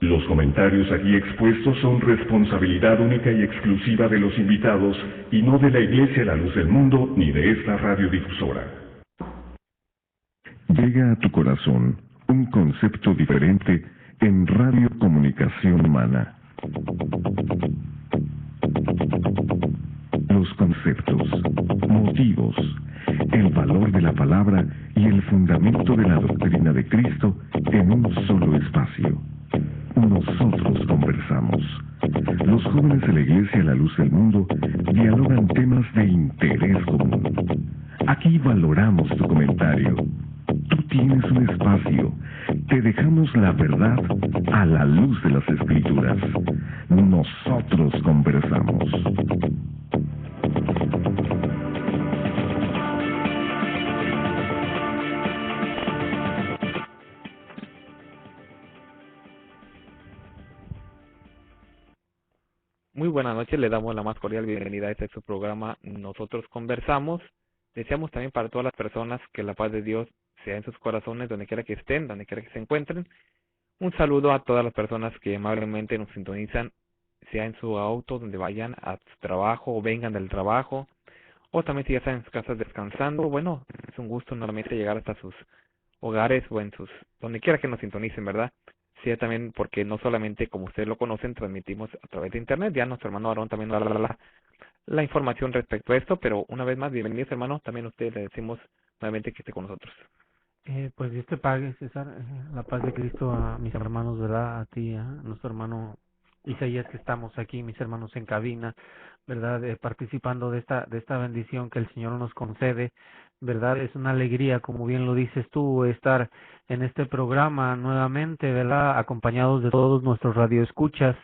Los comentarios aquí expuestos son responsabilidad única y exclusiva de los invitados y no de la Iglesia La Luz del Mundo ni de esta radiodifusora. Llega a tu corazón un concepto diferente en Radio Comunicación Humana. Los conceptos, motivos, el valor de la palabra y el fundamento de la doctrina de Cristo en un solo espacio. Nosotros conversamos. Los jóvenes de la Iglesia La Luz del Mundo dialogan temas de interés común. Aquí valoramos tu comentario. Tú tienes un espacio. Te dejamos la verdad a la luz de las Escrituras. Nosotros conversamos. Muy buenas noches, le damos la más cordial bienvenida a este su programa Nosotros Conversamos. Deseamos también para todas las personas que la paz de Dios sea en sus corazones, donde quiera que estén, donde quiera que se encuentren. Un saludo a todas las personas que amablemente nos sintonizan, sea en su auto, donde vayan a su trabajo o vengan del trabajo, o también si ya están en sus casas descansando. Bueno, es un gusto nuevamente llegar hasta sus hogares o en sus, donde quiera que nos sintonicen, ¿verdad? Sí, también porque no solamente, como ustedes lo conocen, transmitimos a través de internet, ya nuestro hermano Aarón también la información respecto a esto, pero una vez más, bienvenidos hermano, también a ustedes le decimos nuevamente que esté con nosotros. Pues Dios te pague, César, la paz de Cristo a mis hermanos, ¿verdad? A ti, a nuestro hermano Isaías, que estamos aquí, mis hermanos en cabina, ¿verdad? Participando de esta bendición que el Señor nos concede, ¿verdad? Es una alegría, como bien lo dices tú, estar en este programa nuevamente, ¿verdad? Acompañados de todos nuestros radioescuchas,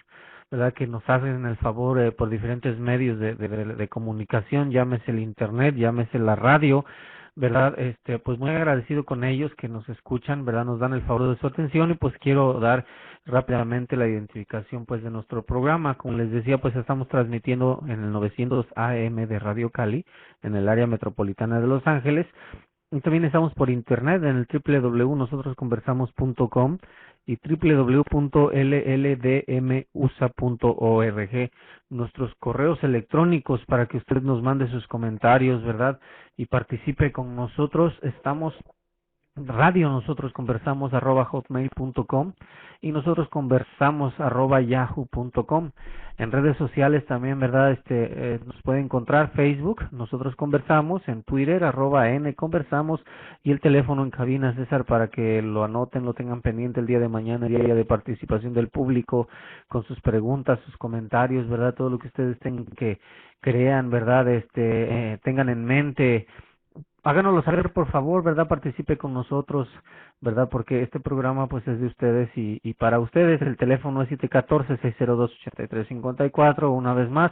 ¿verdad? Que nos hacen el favor por diferentes medios de comunicación, llámese el internet, llámese la radio, ¿verdad? Pues muy agradecido con ellos que nos escuchan, ¿verdad? Nos dan el favor de su atención y pues quiero dar rápidamente la identificación pues de nuestro programa. Como les decía, pues estamos transmitiendo en el 900 AM de Radio Cali, en el área metropolitana de Los Ángeles. Y también estamos por internet en el www.nosotrosconversamos.com y www.lldmusa.org. Nuestros correos electrónicos para que usted nos mande sus comentarios, ¿verdad? Y participe con nosotros. Estamos nosotros conversamos @hotmail.com y nosotros conversamos @yahoo.com. En redes sociales también, ¿verdad? Nos puede encontrar Facebook, nosotros conversamos, en Twitter @nconversamos, y el teléfono en cabina, César, para que lo anoten, lo tengan pendiente el día de mañana, el día de participación del público, con sus preguntas, sus comentarios, ¿verdad? Todo lo que ustedes tengan que crean, ¿verdad? Tengan en mente. Háganoslo saber, por favor, ¿verdad? Participe con nosotros, ¿verdad? Porque este programa pues es de ustedes y para ustedes. El teléfono es 714-602-8354, una vez más,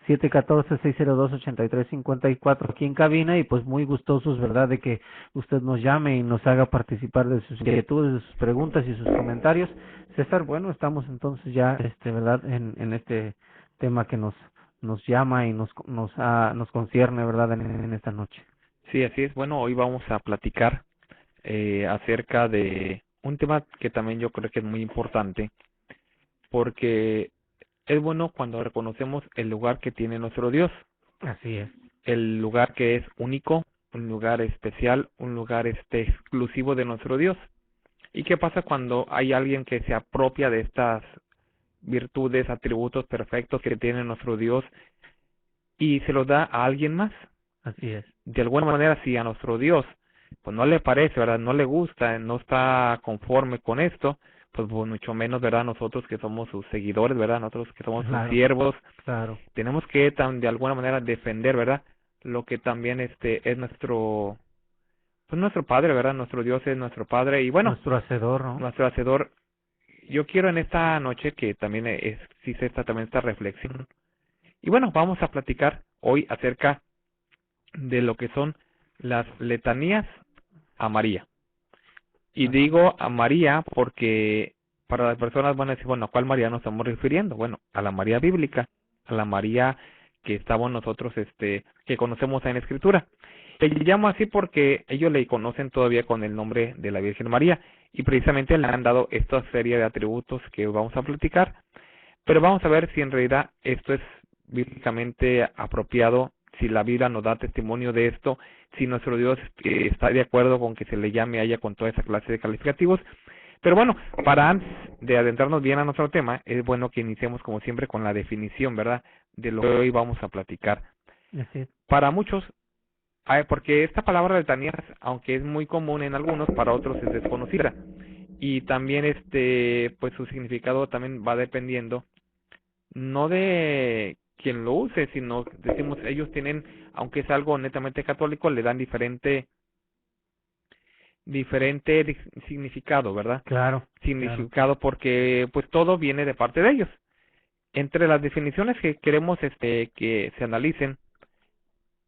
714-602-8354 aquí en cabina, y pues muy gustosos, ¿verdad? De que usted nos llame y nos haga participar de sus inquietudes, de sus preguntas y sus comentarios. César, bueno, estamos entonces ya, ¿verdad? En este tema que nos llama y nos concierne, ¿verdad? En esta noche. Sí, así es. Bueno, hoy vamos a platicar acerca de un tema que también yo creo que es muy importante, porque es bueno cuando reconocemos el lugar que tiene nuestro Dios. Así es. El lugar que es único, un lugar especial, un lugar exclusivo de nuestro Dios. ¿Y qué pasa cuando hay alguien que se apropia de estas virtudes, atributos perfectos que tiene nuestro Dios y se los da a alguien más? Así es. De alguna manera, si a nuestro Dios pues no le parece, ¿verdad? No le gusta, no está conforme con esto, pues mucho menos, ¿verdad? Nosotros que somos sus seguidores, ¿verdad? Nosotros que somos sus siervos, claro, tenemos que de alguna manera defender, ¿verdad? Lo que también es nuestro, pues nuestro Padre, ¿verdad? Nuestro Dios es nuestro Padre y bueno, nuestro hacedor, ¿no? Nuestro hacedor. Yo quiero en esta noche que también existe también esta reflexión. Y bueno, vamos a platicar hoy acerca de lo que son las letanías a María. Y digo a María porque para las personas van a decir, bueno, ¿a cuál María nos estamos refiriendo? Bueno, a la María bíblica, a la María que estamos nosotros, que conocemos en la Escritura. Le llamo así porque ellos le conocen todavía con el nombre de la Virgen María y precisamente le han dado esta serie de atributos que vamos a platicar. Pero vamos a ver si en realidad esto es bíblicamente apropiado, si la Biblia nos da testimonio de esto, si nuestro Dios está de acuerdo con que se le llame a ella con toda esa clase de calificativos. Pero bueno, para antes de adentrarnos bien a nuestro tema, es bueno que iniciemos como siempre con la definición, ¿verdad?, de lo que hoy vamos a platicar. Así es. Para muchos, porque esta palabra letanías, aunque es muy común en algunos, para otros es desconocida. Y también pues su significado también va dependiendo no de quien lo use, sino decimos ellos tienen, aunque es algo netamente católico, le dan diferente significado, ¿verdad? Claro. Significado porque pues todo viene de parte de ellos. Entre las definiciones que queremos que se analicen,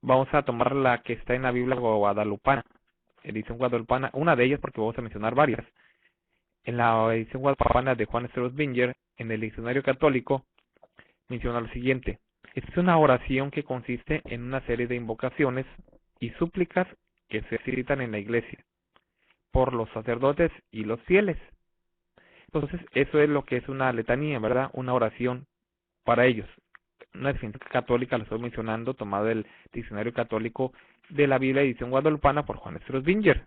vamos a tomar la que está en la Biblia guadalupana, edición guadalupana, una de ellas porque vamos a mencionar varias. En la edición guadalupana de Juan Strauss-Binger, en el diccionario católico, menciona lo siguiente: es una oración que consiste en una serie de invocaciones y súplicas que se recitan en la iglesia por los sacerdotes y los fieles. Entonces, eso es lo que es una letanía, ¿verdad? Una oración para ellos. Una definición católica, la estoy mencionando, tomada del diccionario católico de la Biblia, edición guadalupana, por Juan Strauss-Binger.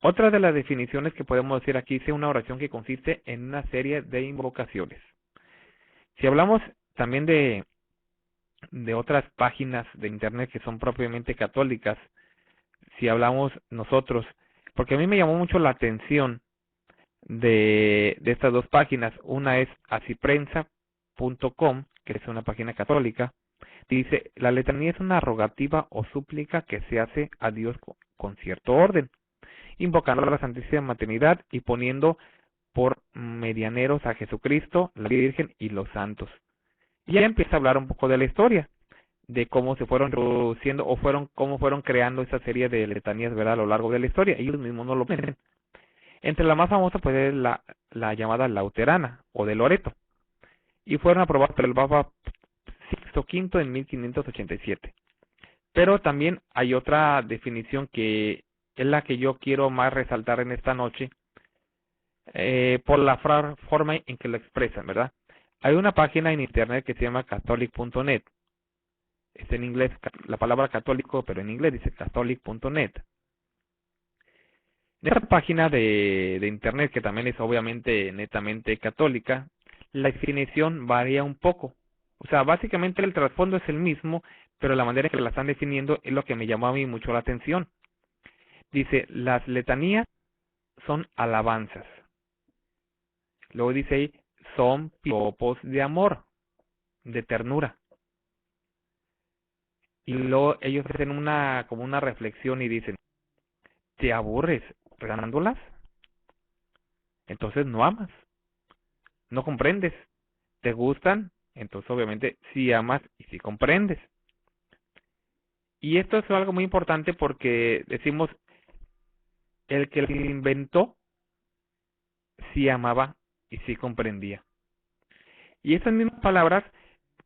Otra de las definiciones que podemos decir aquí es una oración que consiste en una serie de invocaciones. Si hablamos también de otras páginas de internet que son propiamente católicas, si hablamos nosotros, porque a mí me llamó mucho la atención de estas dos páginas. Una es asiprensa.com, que es una página católica. Dice: la letanía es una rogativa o súplica que se hace a Dios con cierto orden, invocando a la Santísima Trinidad y poniendo por medianeros a Jesucristo, la Virgen y los santos. Y ya empieza a hablar un poco de la historia, de cómo se fueron reduciendo cómo fueron creando esa serie de letanías, ¿verdad?, a lo largo de la historia. Ellos mismos no lo ven. Entre la más famosa pues es la llamada Lauterana o de Loreto, y fueron aprobadas por el Papa Sixto V en 1587. Pero también hay otra definición que es la que yo quiero más resaltar en esta noche, por la forma en que lo expresan, ¿verdad? Hay una página en internet que se llama catholic.net. Es en inglés la palabra católico, pero en inglés dice catholic.net. En esta página de internet, que también es obviamente netamente católica, la definición varía un poco. O sea, básicamente el trasfondo es el mismo, pero la manera en que la están definiendo es lo que me llamó a mí mucho la atención. Dice: las letanías son alabanzas. Luego dice ahí: son piropos de amor, de ternura. Y luego ellos hacen como una reflexión y dicen: ¿te aburres rezándolas? Entonces no amas, no comprendes. ¿Te gustan? Entonces obviamente sí amas y sí comprendes. Y esto es algo muy importante porque decimos: el que lo inventó sí amaba y sí comprendía. Y estas mismas palabras,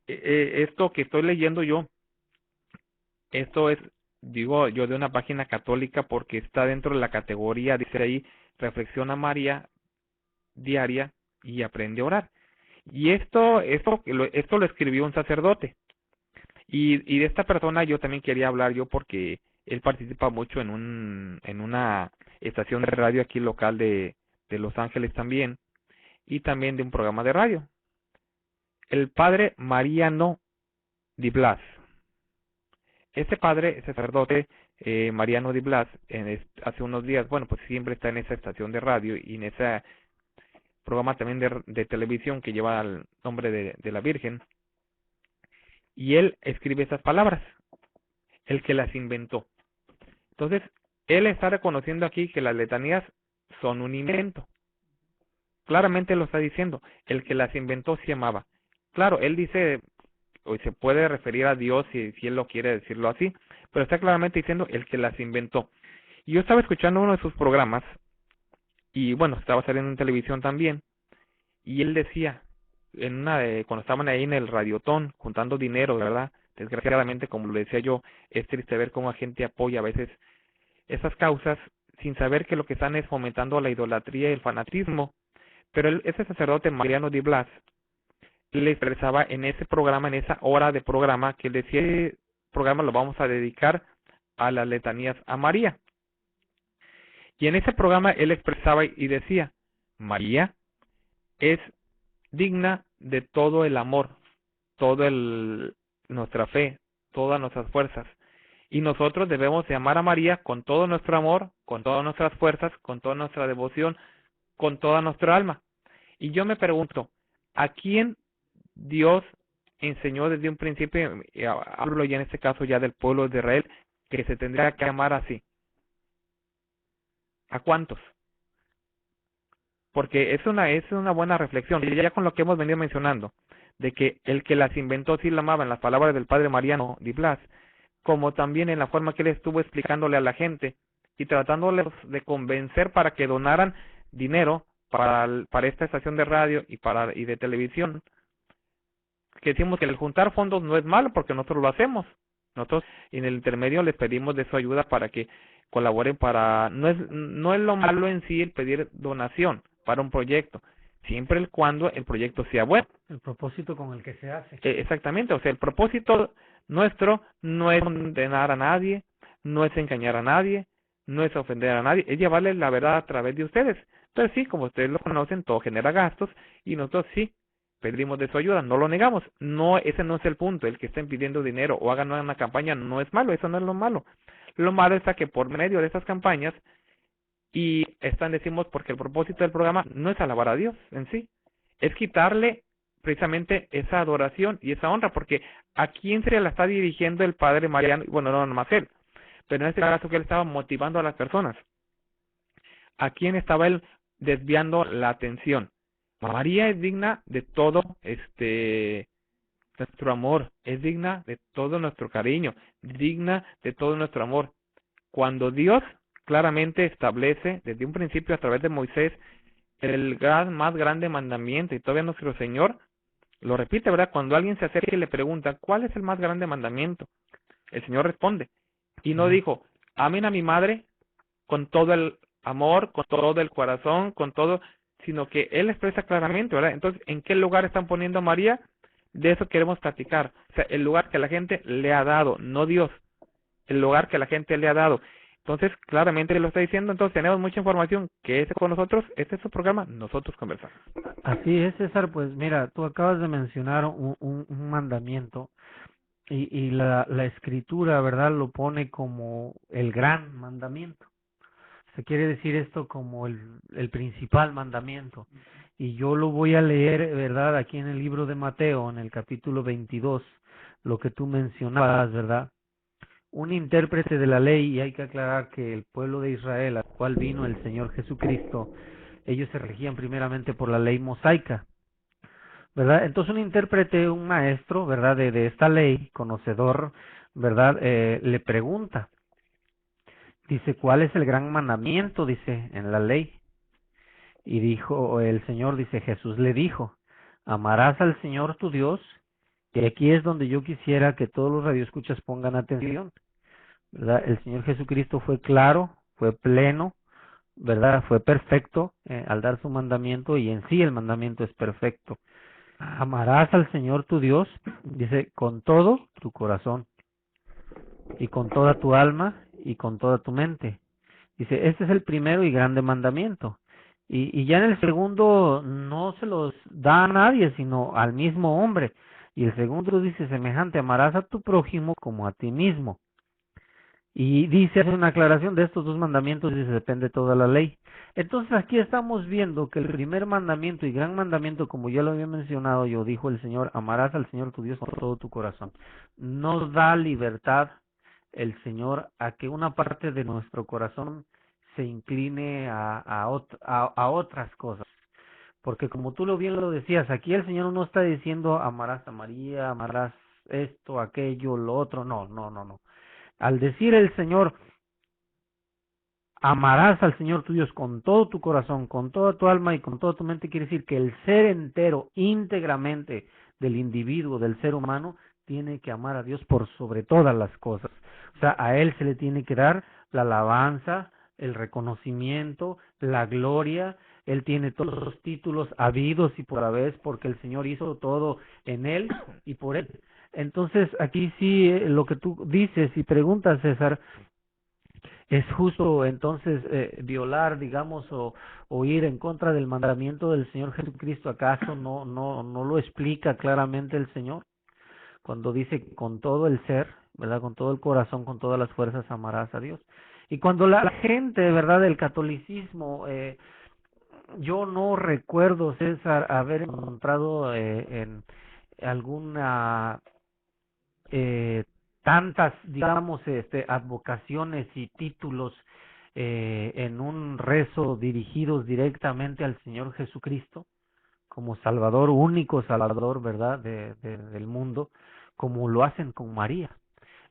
esto que estoy leyendo yo, esto es, digo yo, de una página católica porque está dentro de la categoría, dice ahí: reflexiona María diaria y aprende a orar. Y esto lo escribió un sacerdote. Y de esta persona yo también quería hablar yo porque él participa mucho en una estación de radio aquí local de Los Ángeles también, y también de un programa de radio. El padre Mariano Di Blas. Este padre, ese sacerdote, Mariano Di Blas, hace unos días, bueno, pues siempre está en esa estación de radio y en ese programa también de televisión que lleva el nombre de la Virgen, y él escribe esas palabras, el que las inventó. Entonces, él está reconociendo aquí que las letanías son un invento. Claramente lo está diciendo: el que las inventó se amaba. Claro, él dice, o se puede referir a Dios si él lo quiere decirlo así, pero está claramente diciendo el que las inventó. Y yo estaba escuchando uno de sus programas, y bueno, estaba saliendo en televisión también, y él decía, cuando estaban ahí en el Radiotón, juntando dinero, ¿verdad?, Desgraciadamente, como lo decía yo, es triste ver cómo la gente apoya a veces esas causas sin saber que lo que están es fomentando la idolatría y el fanatismo. Pero ese sacerdote Mariano Di Blas le expresaba en ese programa, en esa hora de programa, que él decía: "Este programa lo vamos a dedicar a las letanías a María". Y en ese programa él expresaba y decía: María es digna de todo el amor, nuestra fe, todas nuestras fuerzas. Y nosotros debemos de amar a María con todo nuestro amor, con todas nuestras fuerzas, con toda nuestra devoción, con toda nuestra alma. Y yo me pregunto, ¿a quién Dios enseñó desde un principio, y hablo ya en este caso ya del pueblo de Israel, que se tendría que amar así? ¿A cuántos? Porque es una buena reflexión, y ya con lo que hemos venido mencionando, de que el que las inventó sí la amaba, en las palabras del padre Mariano Di Blas, como también en la forma que él estuvo explicándole a la gente y tratándoles de convencer para que donaran dinero para esta estación de radio y de televisión, que decimos que el juntar fondos no es malo porque nosotros lo hacemos. Nosotros en el intermedio les pedimos de su ayuda para que colaboren no es lo malo en sí el pedir donación para un proyecto, siempre y cuando el proyecto sea bueno. El propósito con el que se hace. Exactamente, o sea, el propósito nuestro no es condenar a nadie, no es engañar a nadie, no es ofender a nadie, es llevarles la verdad a través de ustedes. Pero sí, como ustedes lo conocen, todo genera gastos y nosotros sí pedimos de su ayuda, no lo negamos. No, ese no es el punto. El que estén pidiendo dinero o hagan una campaña no es malo, eso no es lo malo. Lo malo está que por medio de estas campañas decimos, porque el propósito del programa no es alabar a Dios en sí, es quitarle precisamente esa adoración y esa honra, porque ¿a quién se la está dirigiendo el padre Mariano? Bueno, no nomás él, pero en este caso que él estaba motivando a las personas. ¿A quién estaba él desviando la atención? María es digna de todo nuestro amor, es digna de todo nuestro cariño, digna de todo nuestro amor. Cuando Dios claramente establece desde un principio a través de Moisés el más grande mandamiento, y todavía nuestro Señor lo repite, ¿verdad? Cuando alguien se acerca y le pregunta, ¿cuál es el más grande mandamiento? El Señor responde, y no dijo, amen a mi madre con todo el amor, con todo el corazón, con todo, sino que Él expresa claramente, ¿verdad? Entonces, ¿en qué lugar están poniendo a María? De eso queremos platicar. O sea, el lugar que la gente le ha dado, no Dios, el lugar que la gente le ha dado. Entonces, claramente lo está diciendo. Entonces, tenemos mucha información. Quédese con nosotros. Este es su programa. Nosotros conversamos. Así es, César. Pues mira, tú acabas de mencionar un mandamiento y la escritura, ¿verdad? Lo pone como el gran mandamiento. Se quiere decir esto como el principal mandamiento. Y yo lo voy a leer, ¿verdad? Aquí en el libro de Mateo, en el capítulo 22, lo que tú mencionabas, ¿verdad? Un intérprete de la ley, y hay que aclarar que el pueblo de Israel, al cual vino el Señor Jesucristo, ellos se regían primeramente por la ley mosaica, ¿verdad? Entonces un intérprete, un maestro, ¿verdad? De esta ley, conocedor, ¿verdad? Le pregunta, dice, ¿cuál es el gran mandamiento? Dice, en la ley. Y dijo el Señor, dice, Jesús le dijo, amarás al Señor tu Dios. Y aquí es donde yo quisiera que todos los radioescuchas pongan atención, ¿verdad? El Señor Jesucristo fue claro, fue pleno, ¿verdad? Fue perfecto al dar su mandamiento, y en sí el mandamiento es perfecto. Amarás al Señor tu Dios, dice, con todo tu corazón, y con toda tu alma, y con toda tu mente. Dice, este es el primero y grande mandamiento. Y ya en el segundo no se los da a nadie, sino al mismo hombre. Y el segundo dice semejante, amarás a tu prójimo como a ti mismo. Y dice, hace una aclaración de estos dos mandamientos, dice, depende toda la ley. Entonces aquí estamos viendo que el primer mandamiento y gran mandamiento, como ya lo había mencionado yo, dijo el Señor, amarás al Señor tu Dios con todo tu corazón. Nos da libertad el Señor a que una parte de nuestro corazón se incline a otras cosas. Porque como tú bien lo decías, aquí el Señor no está diciendo amarás a María, amarás esto, aquello, lo otro, no. Al decir el Señor, amarás al Señor tu Dios con todo tu corazón, con toda tu alma y con toda tu mente, quiere decir que el ser entero, íntegramente del individuo, del ser humano, tiene que amar a Dios por sobre todas las cosas. O sea, a Él se le tiene que dar la alabanza, el reconocimiento, la gloria. Él tiene todos los títulos habidos y por haber, porque el Señor hizo todo en Él y por Él. Entonces, aquí sí, lo que tú dices y preguntas, César, es justo entonces violar, digamos, o ir en contra del mandamiento del Señor Jesucristo. ¿Acaso no lo explica claramente el Señor cuando dice que con todo el ser, verdad, con todo el corazón, con todas las fuerzas amarás a Dios? Y cuando la gente, verdad, del catolicismo, yo no recuerdo, César, haber encontrado en alguna tantas, digamos, advocaciones y títulos en un rezo dirigidos directamente al Señor Jesucristo como Salvador, único Salvador, ¿verdad?, del mundo, como lo hacen con María.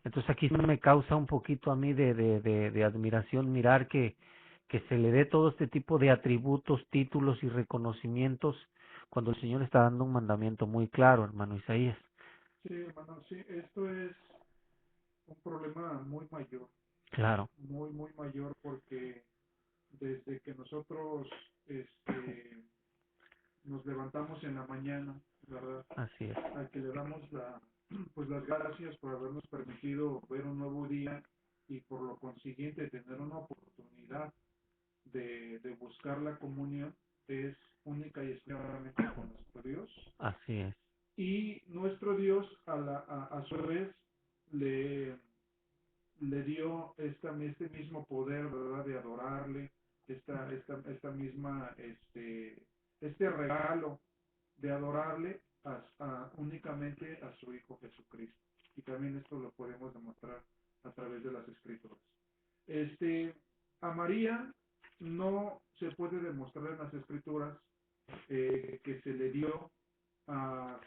Entonces aquí me causa un poquito a mí de admiración mirar que se le dé todo este tipo de atributos, títulos y reconocimientos cuando el Señor está dando un mandamiento muy claro, hermano Isaías. Sí, hermano, sí, esto es un problema muy mayor, Claro. muy mayor, porque desde que nosotros nos levantamos en la mañana, ¿verdad? Así es. Al que le damos pues las gracias por habernos permitido ver un nuevo día y por lo consiguiente tener una oportunidad de buscar la comunión, es única y exclusivamente con nuestro Dios. Así es. Y nuestro Dios a su vez le dio este mismo poder, ¿verdad?, de adorarle, esta misma este regalo de adorarle únicamente a su Hijo Jesucristo. Y también esto lo podemos demostrar a través de las Escrituras. A María no se puede demostrar en las Escrituras que se le dio,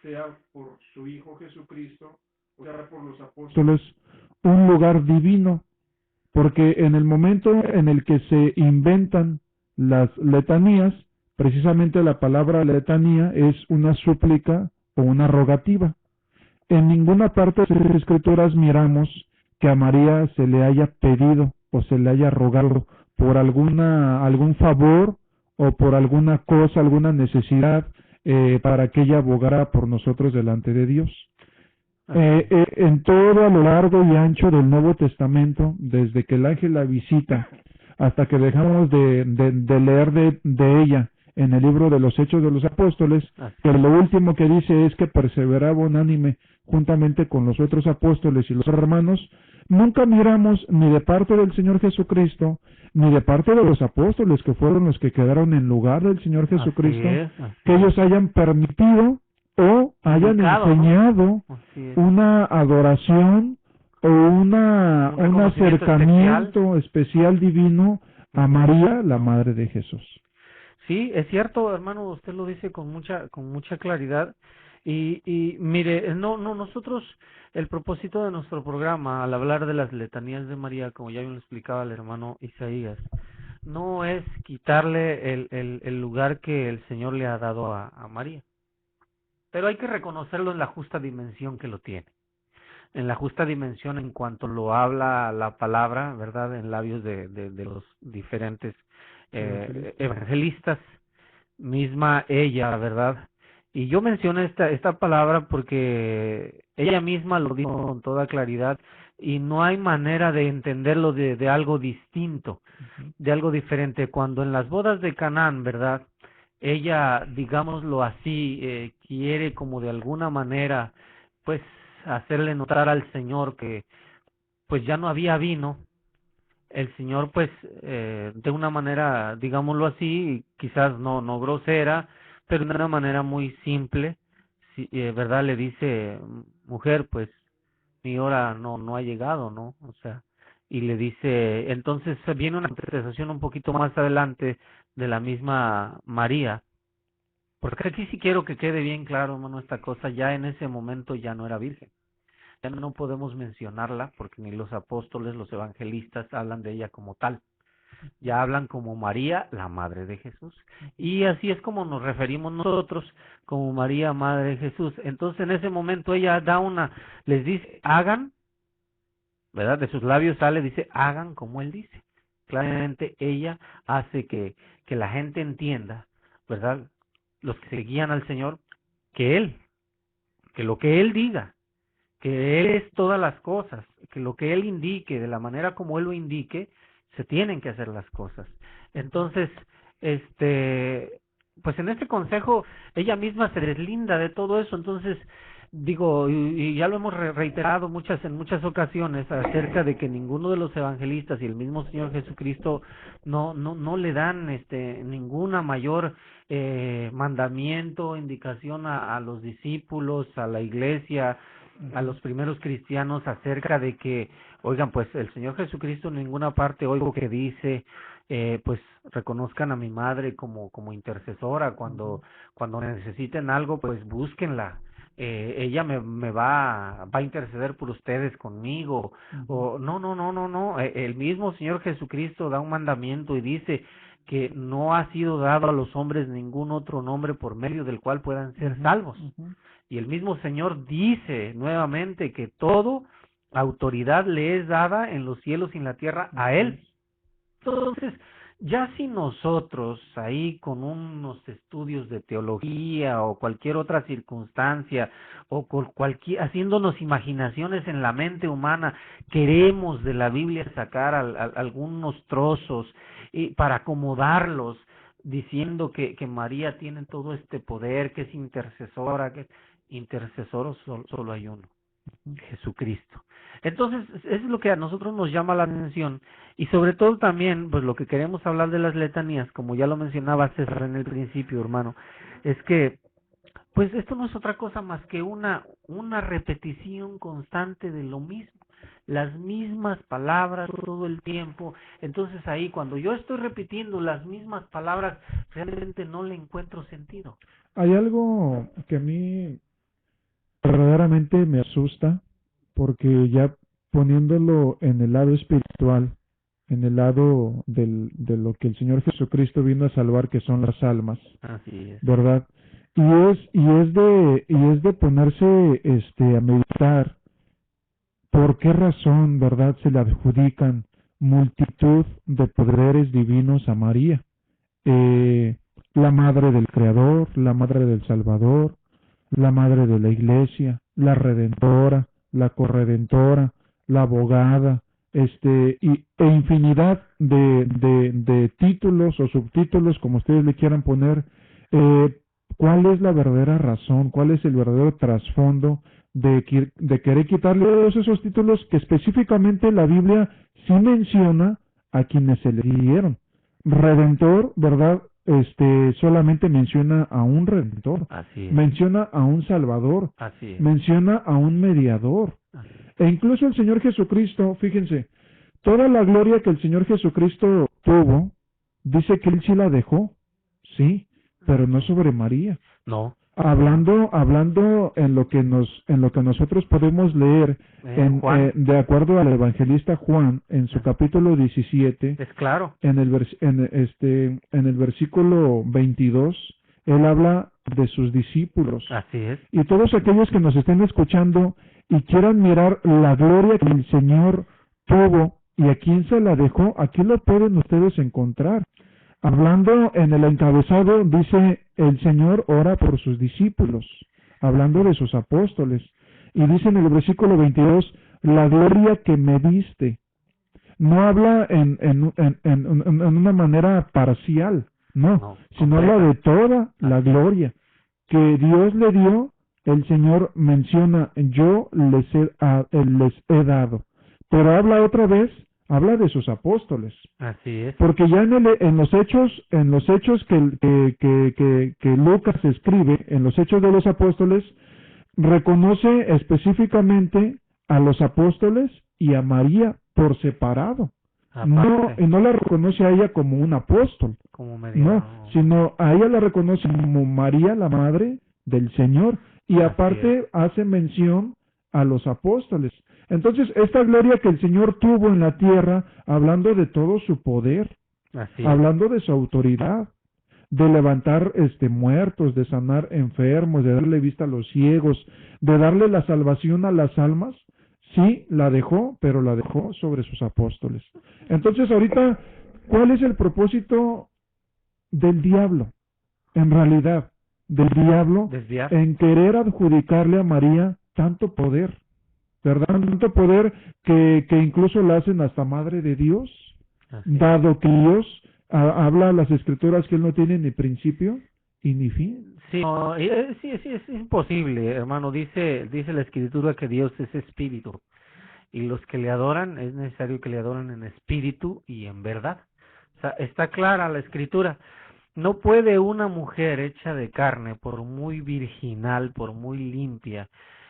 sea por su Hijo Jesucristo, o sea por los apóstoles, un lugar divino, porque en el momento en el que se inventan las letanías, precisamente la palabra letanía es una súplica o una rogativa. En ninguna parte de las Escrituras miramos que a María se le haya pedido o se le haya rogado por algún favor o por alguna cosa, alguna necesidad para que ella abogara por nosotros delante de Dios. En todo a lo largo y ancho del Nuevo Testamento, desde que el ángel la visita hasta que dejamos de leer de ella en el libro de los Hechos de los Apóstoles, que lo último que dice es que perseveraba unánime juntamente con los otros apóstoles y los hermanos, nunca miramos ni de parte del Señor Jesucristo, ni de parte de los apóstoles, que fueron los que quedaron en lugar del Señor Jesucristo, que ellos hayan permitido o hayan enseñado, ¿no?, una adoración o un acercamiento especial divino a María, la Madre de Jesús. Sí, es cierto, hermano, usted lo dice con mucha claridad. Y mire, nosotros, el propósito de nuestro programa, al hablar de las letanías de María, como ya bien lo explicaba el hermano Isaías, no es quitarle el lugar que el Señor le ha dado a María. Pero hay que reconocerlo en la justa dimensión que lo tiene. En la justa dimensión en cuanto lo habla la palabra, ¿verdad?, en labios de los diferentes evangelistas, misma ella, ¿verdad? Y yo mencioné esta palabra porque ella misma lo dijo con toda claridad y no hay manera de entenderlo de algo distinto, de algo diferente. Cuando en las bodas de Canaán, ¿verdad?, ella, digámoslo así, quiere como de alguna manera, pues, hacerle notar al Señor que pues ya no había vino. El Señor, pues, de una manera, digámoslo así, quizás no grosera, pero de una manera muy simple, ¿verdad?, le dice, mujer, pues, mi hora no ha llegado, ¿no? O sea, y le dice, entonces viene una contestación un poquito más adelante de la misma María, porque aquí sí quiero que quede bien claro, hermano, esta cosa, ya en ese momento ya no era virgen. Ya no podemos mencionarla porque ni los apóstoles, los evangelistas hablan de ella como tal. ya hablan como María, la madre de Jesús. Y así es como nos referimos nosotros, como María, madre de Jesús. Entonces en ese momento ella les dice, hagan, ¿verdad? De sus labios sale, dice, hagan como Él dice. Claramente ella hace que la gente entienda, ¿verdad? Los que seguían al Señor, que lo que Él diga, que Él es todas las cosas, que lo que Él indique, de la manera como Él lo indique, se tienen que hacer las cosas. Entonces, pues en este consejo, ella misma se deslinda de todo eso. Entonces, digo, y ya lo hemos reiterado en muchas ocasiones, acerca de que ninguno de los evangelistas y el mismo Señor Jesucristo no le dan ninguna mayor mandamiento, indicación a los discípulos, a la iglesia, a los primeros cristianos, acerca de que, oigan, pues el Señor Jesucristo en ninguna parte oigo que dice, pues reconozcan a mi madre como intercesora, cuando necesiten algo, pues búsquenla. Ella me va a interceder por ustedes conmigo. O no. El mismo Señor Jesucristo da un mandamiento y dice que no ha sido dado a los hombres ningún otro nombre por medio del cual puedan ser salvos. Y el mismo Señor dice nuevamente que todo autoridad le es dada en los cielos y en la tierra a Él. Entonces, ya si nosotros ahí con unos estudios de teología o cualquier otra circunstancia o haciéndonos imaginaciones en la mente humana, queremos de la Biblia sacar algunos trozos para acomodarlos, diciendo que María tiene todo este poder, que es intercesora, que intercesor solo hay uno, Jesucristo. Entonces, es lo que a nosotros nos llama la atención, y sobre todo también, pues lo que queremos hablar de las letanías, como ya lo mencionaba César en el principio, hermano, es que, pues esto no es otra cosa más que una repetición constante de lo mismo, las mismas palabras todo el tiempo. Entonces ahí, cuando yo estoy repitiendo las mismas palabras, realmente no le encuentro sentido. Hay algo que a mí verdaderamente me asusta, porque ya poniéndolo en el lado espiritual, en el lado de lo que el Señor Jesucristo vino a salvar, que son las almas, así es, ¿verdad? Y es de ponerse a meditar por qué razón, ¿verdad?, se le adjudican multitud de poderes divinos a María, la madre del Creador, la madre del Salvador, la madre de la Iglesia, la Redentora, la Corredentora, la Abogada, e infinidad de títulos o subtítulos, como ustedes le quieran poner. ¿Cuál es la verdadera razón? ¿Cuál es el verdadero trasfondo de querer quitarle todos esos títulos que específicamente la Biblia sí menciona a quienes se le dieron? Redentor, ¿verdad? Solamente menciona a un Redentor, así es, menciona a un Salvador, así es, menciona a un Mediador. E incluso el Señor Jesucristo, fíjense, toda la gloria que el Señor Jesucristo tuvo, dice que Él sí la dejó, sí, pero no sobre María. No. Hablando en lo que nosotros podemos leer de acuerdo al evangelista Juan en su capítulo 17, es claro, en el versículo 22, él habla de sus discípulos. Así es. Y todos aquellos que nos estén escuchando y quieran mirar la gloria que el Señor tuvo y a quién se la dejó, aquí lo pueden ustedes encontrar. Hablando en el encabezado, dice, el Señor ora por sus discípulos, hablando de sus apóstoles. Y dice en el versículo 22, la gloria que me diste. No habla en una manera parcial, no, sino habla de toda la gloria que Dios le dio. El Señor menciona, yo les he dado. Pero habla otra vez, habla de sus apóstoles. Así es. Porque ya en los hechos que Lucas escribe, en los hechos de los apóstoles, reconoce específicamente a los apóstoles y a María por separado. No la reconoce a ella como un apóstol, sino a ella la reconoce como María, la madre del Señor, y aparte hace mención a los apóstoles. Entonces, esta gloria que el Señor tuvo en la tierra, hablando de todo su poder, Así es. hablando de su autoridad, de levantar muertos, de sanar enfermos, de darle vista a los ciegos, de darle la salvación a las almas. Sí, la dejó, pero la dejó sobre sus apóstoles. Entonces, ahorita, ¿cuál es el propósito del diablo? En realidad, del diablo, Desviar. en querer adjudicarle a María tanto poder, ¿verdad? Tanto poder que incluso la hacen hasta madre de Dios, Así es. dado que Dios habla a las escrituras que él no tiene ni principio y ni fin. Sí, no, sí, es imposible, hermano. Dice la Escritura que Dios es espíritu y los que le adoran es necesario que le adoren en espíritu y en verdad. O sea, está clara la Escritura. No puede una mujer hecha de carne, por muy virginal, por muy limpia,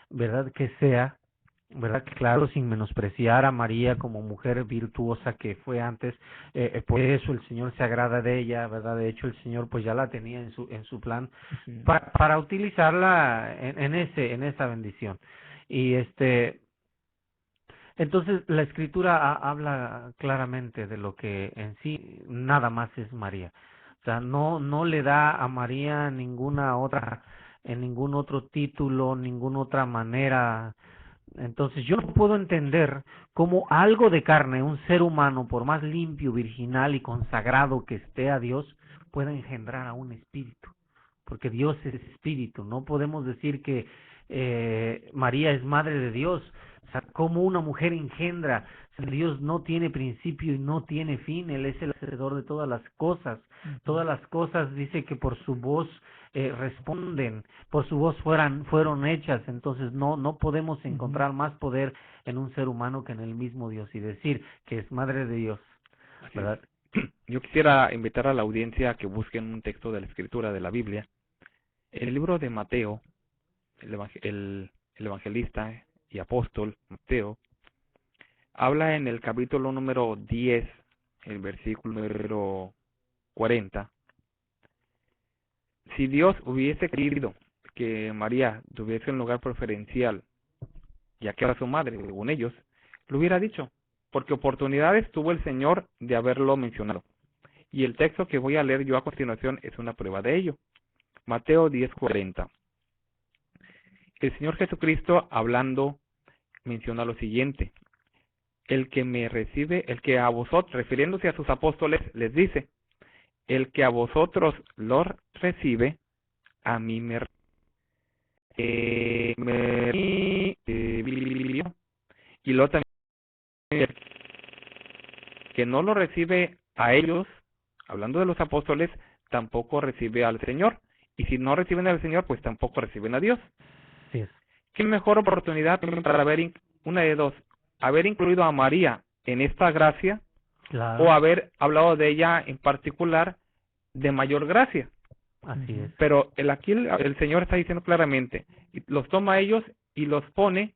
¿verdad? Que sea, ¿verdad? Claro, sin menospreciar a María como mujer virtuosa que fue antes, por eso el Señor se agrada de ella, ¿verdad? De hecho, el Señor pues ya la tenía en su plan Sí. para utilizarla en esa bendición. Y entonces la Escritura habla claramente de lo que en sí nada más es María. O sea, no le da a María ninguna otra, en ningún otro título, ninguna otra manera. Entonces yo no puedo entender cómo algo de carne, un ser humano, por más limpio, virginal y consagrado que esté a Dios, pueda engendrar a un espíritu. Porque Dios es espíritu. No podemos decir que María es madre de Dios. O sea, como una mujer engendra. Dios no tiene principio y no tiene fin. Él es el hacedor de todas las cosas. Todas las cosas dice que por su voz responden, por su voz fueron hechas. Entonces no podemos encontrar más poder en un ser humano que en el mismo Dios y decir que es madre de Dios, ¿verdad? Yo quisiera invitar a la audiencia a que busquen un texto de la Escritura de la Biblia. El libro de Mateo, el evangelista y apóstol Mateo, habla en el capítulo número 10, el versículo número 40. Si Dios hubiese querido que María tuviese un lugar preferencial, ya que era su madre, según ellos, lo hubiera dicho, porque oportunidades tuvo el Señor de haberlo mencionado. Y el texto que voy a leer yo a continuación es una prueba de ello. Mateo 10:40. El Señor Jesucristo, hablando, menciona lo siguiente: el que me recibe, el que a vosotros, refiriéndose a sus apóstoles, les dice, el que a vosotros los recibe, a mí me y luego también que no lo recibe a ellos, hablando de los apóstoles, tampoco recibe al Señor. Y si no reciben al Señor, pues tampoco reciben a Dios. Sí es. ¿Qué mejor oportunidad para haber, una de dos, haber incluido a María en esta gracia, Claro. o haber hablado de ella en particular de mayor gracia? Así es. Pero aquí el Señor está diciendo claramente, los toma a ellos y los pone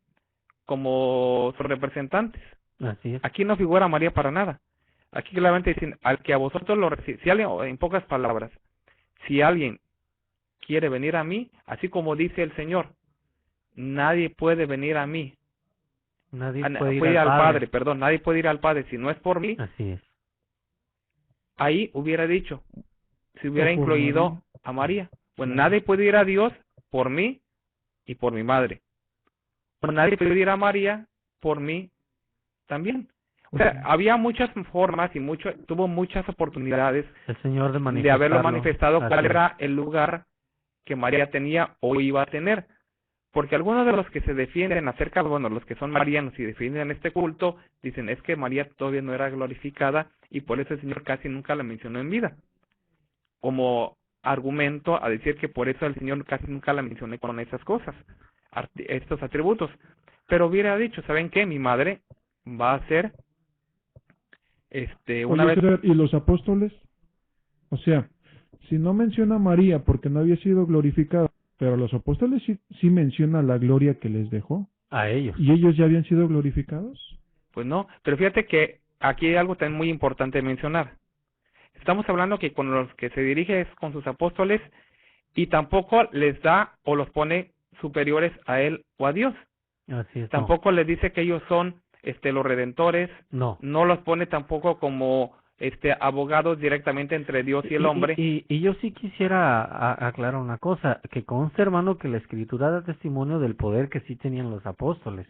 como sus representantes. Así es. Aquí no figura María para nada. Aquí claramente dicen, al que a vosotros lo recibe. Si alguien, en pocas palabras, si alguien quiere venir a mí, así como dice el Señor, nadie puede venir a mí. Nadie puede ir al Padre, perdón, nadie puede ir al Padre si no es por mí. Así es. Ahí hubiera dicho, si hubiera O por incluido María. a María. Bueno, Claro. nadie puede ir a Dios por mí y por mi madre. Bueno, nadie puede ir a María por mí también. O sea, había muchas formas y tuvo muchas oportunidades El Señor de haberlo manifestado Así cuál es. era el lugar que María tenía o iba a tener. Porque algunos de los que se defienden acerca, bueno, los que son marianos y defienden este culto, dicen, es que María todavía no era glorificada y por eso el Señor casi nunca la mencionó en vida. Como argumento a decir que por eso el Señor casi nunca la mencioné con esas cosas, estos atributos. Pero hubiera dicho, ¿saben qué? Mi madre va a ser una Oye, vez... César, ¿y los apóstoles? O sea, si no menciona a María porque no había sido glorificada, pero los apóstoles sí menciona la gloria que les dejó. A ellos. ¿Y ellos ya habían sido glorificados? Pues no, pero fíjate que aquí hay algo también muy importante de mencionar. Estamos hablando que con los que se dirige es con sus apóstoles y tampoco les da o los pone superiores a él o a Dios. Así es. Tampoco les dice que ellos son los redentores. No. No los pone tampoco como abogados directamente entre Dios y el hombre. Y yo sí quisiera aclarar una cosa, que conste, hermano, que la Escritura da testimonio del poder que sí tenían los apóstoles,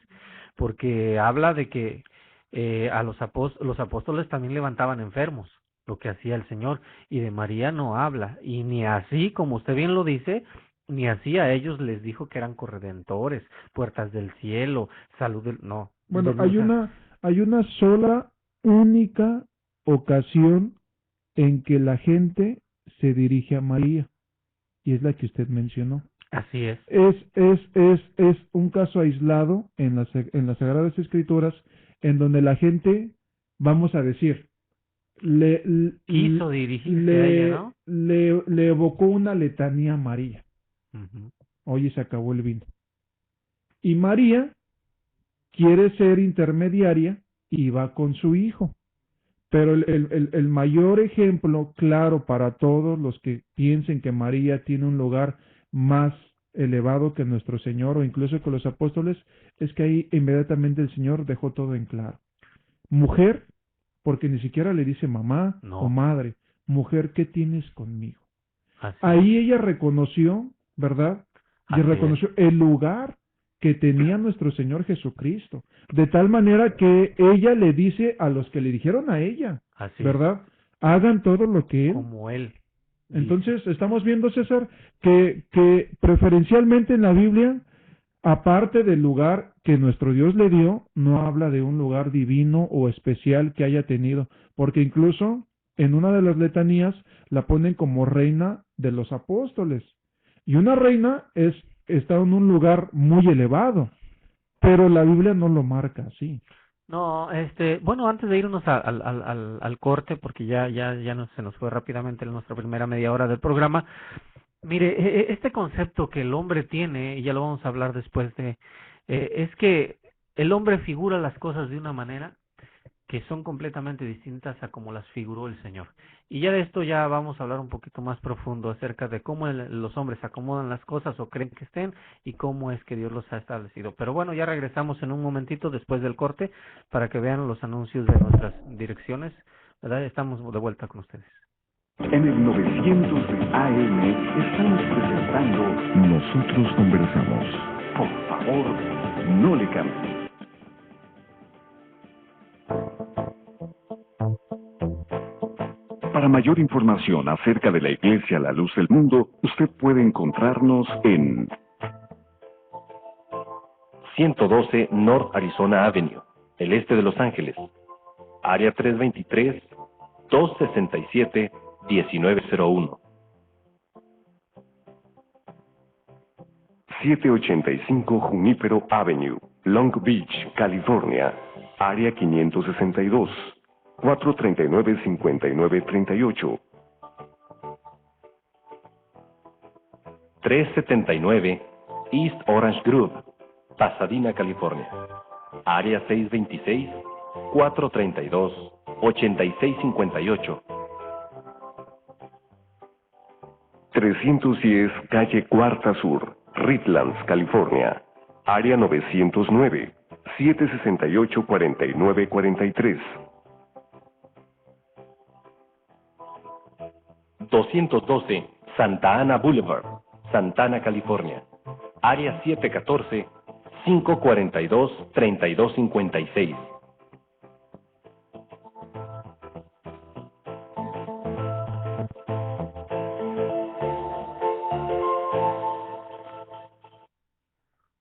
porque habla de que los apóstoles también levantaban enfermos, lo que hacía el Señor, y de María no habla, y ni así, como usted bien lo dice, ni así a ellos les dijo que eran corredentores, puertas del cielo, salud del... No. Bueno, hay una sola, única ocasión en que la gente se dirige a María, y es la que usted mencionó. Así es. Es un caso aislado en las Sagradas Escrituras, en donde la gente, vamos a decir, quiso dirigirse a ella, ¿no? Le evocó una letanía a María. Uh-huh. Oye, se acabó el vino. Y María quiere ser intermediaria y va con su hijo. Pero el mayor ejemplo claro para todos los que piensen que María tiene un lugar más elevado que nuestro Señor o incluso que los apóstoles, es que ahí inmediatamente el Señor dejó todo en claro. Mujer, porque ni siquiera le dice mamá o madre, mujer, ¿qué tienes conmigo? Ahí ella reconoció, ¿verdad? Y reconoció el lugar que tenía nuestro Señor Jesucristo, de tal manera que ella le dice a los que le dijeron a ella, ¿verdad? Hagan todo lo que Él. Como Él. Entonces, estamos viendo, César, que preferencialmente en la Biblia, aparte del lugar que nuestro Dios le dio, no habla de un lugar divino o especial que haya tenido, porque incluso en una de las letanías la ponen como reina de los apóstoles. Y una reina está en un lugar muy elevado, pero la Biblia no lo marca así. No, bueno, antes de irnos al corte, porque ya se nos fue rápidamente nuestra primera media hora del programa. Mire, este concepto que el hombre tiene, y ya lo vamos a hablar después es que el hombre figura las cosas de una manera que son completamente distintas a como las figuró el Señor. Y ya de esto ya vamos a hablar un poquito más profundo acerca de cómo los hombres acomodan las cosas o creen que estén y cómo es que Dios los ha establecido. Pero bueno, ya regresamos en un momentito después del corte para que vean los anuncios de nuestras direcciones, ¿verdad? Estamos de vuelta con ustedes. En el 900 de AM estamos presentando Nosotros Conversamos. Por favor, no le cambie. Para mayor información acerca de la Iglesia La Luz del Mundo, usted puede encontrarnos en 112 North Arizona Avenue, el este de Los Ángeles, área 323-267-1901. 785 Junípero Avenue, Long Beach, California, área 562, 439-5938. 379 East Orange Grove, Pasadena, California, área 626-432-8658. 310 Calle Cuarta Sur, Redlands, California, área 909, 768-4943. 212 Santa Ana Boulevard, Santana, California, área 714-542-3256.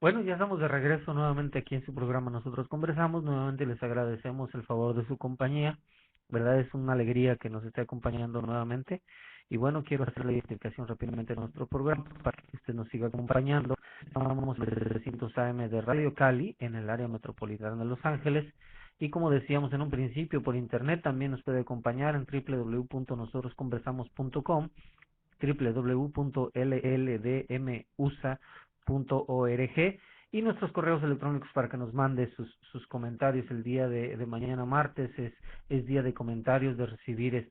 Bueno, ya estamos de regreso nuevamente aquí en su programa Nosotros Conversamos. Nuevamente les agradecemos el favor de su compañía. ¿Verdad? Es una alegría que nos esté acompañando nuevamente. Y bueno, quiero hacer la identificación rápidamente de nuestro programa para que usted nos siga acompañando. Estamos en el 300 AM de Radio Cali en el área metropolitana de Los Ángeles. Y como decíamos en un principio, por internet también nos puede acompañar en www.nosotrosconversamos.com, www.lldmusa.org y nuestros correos electrónicos para que nos mande sus comentarios. El día de mañana martes es día de comentarios, de recibir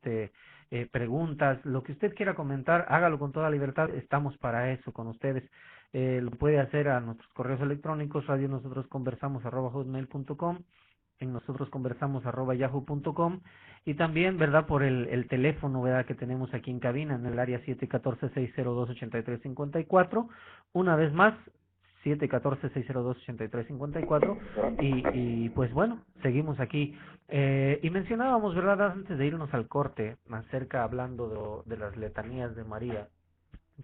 preguntas, lo que usted quiera comentar, hágalo con toda libertad, estamos para eso con ustedes. Lo puede hacer a nuestros correos electrónicos, radionosotrosconversamos@hotmail.com, en nosotrosconversamos@yahoo.com, y también, ¿verdad?, por el teléfono, ¿verdad?, que tenemos aquí en cabina, en el área 714-602-8354. Una vez más, 714-602-8354, y pues bueno, seguimos aquí. Y mencionábamos, ¿verdad?, antes de irnos al corte, hablando de las letanías de María,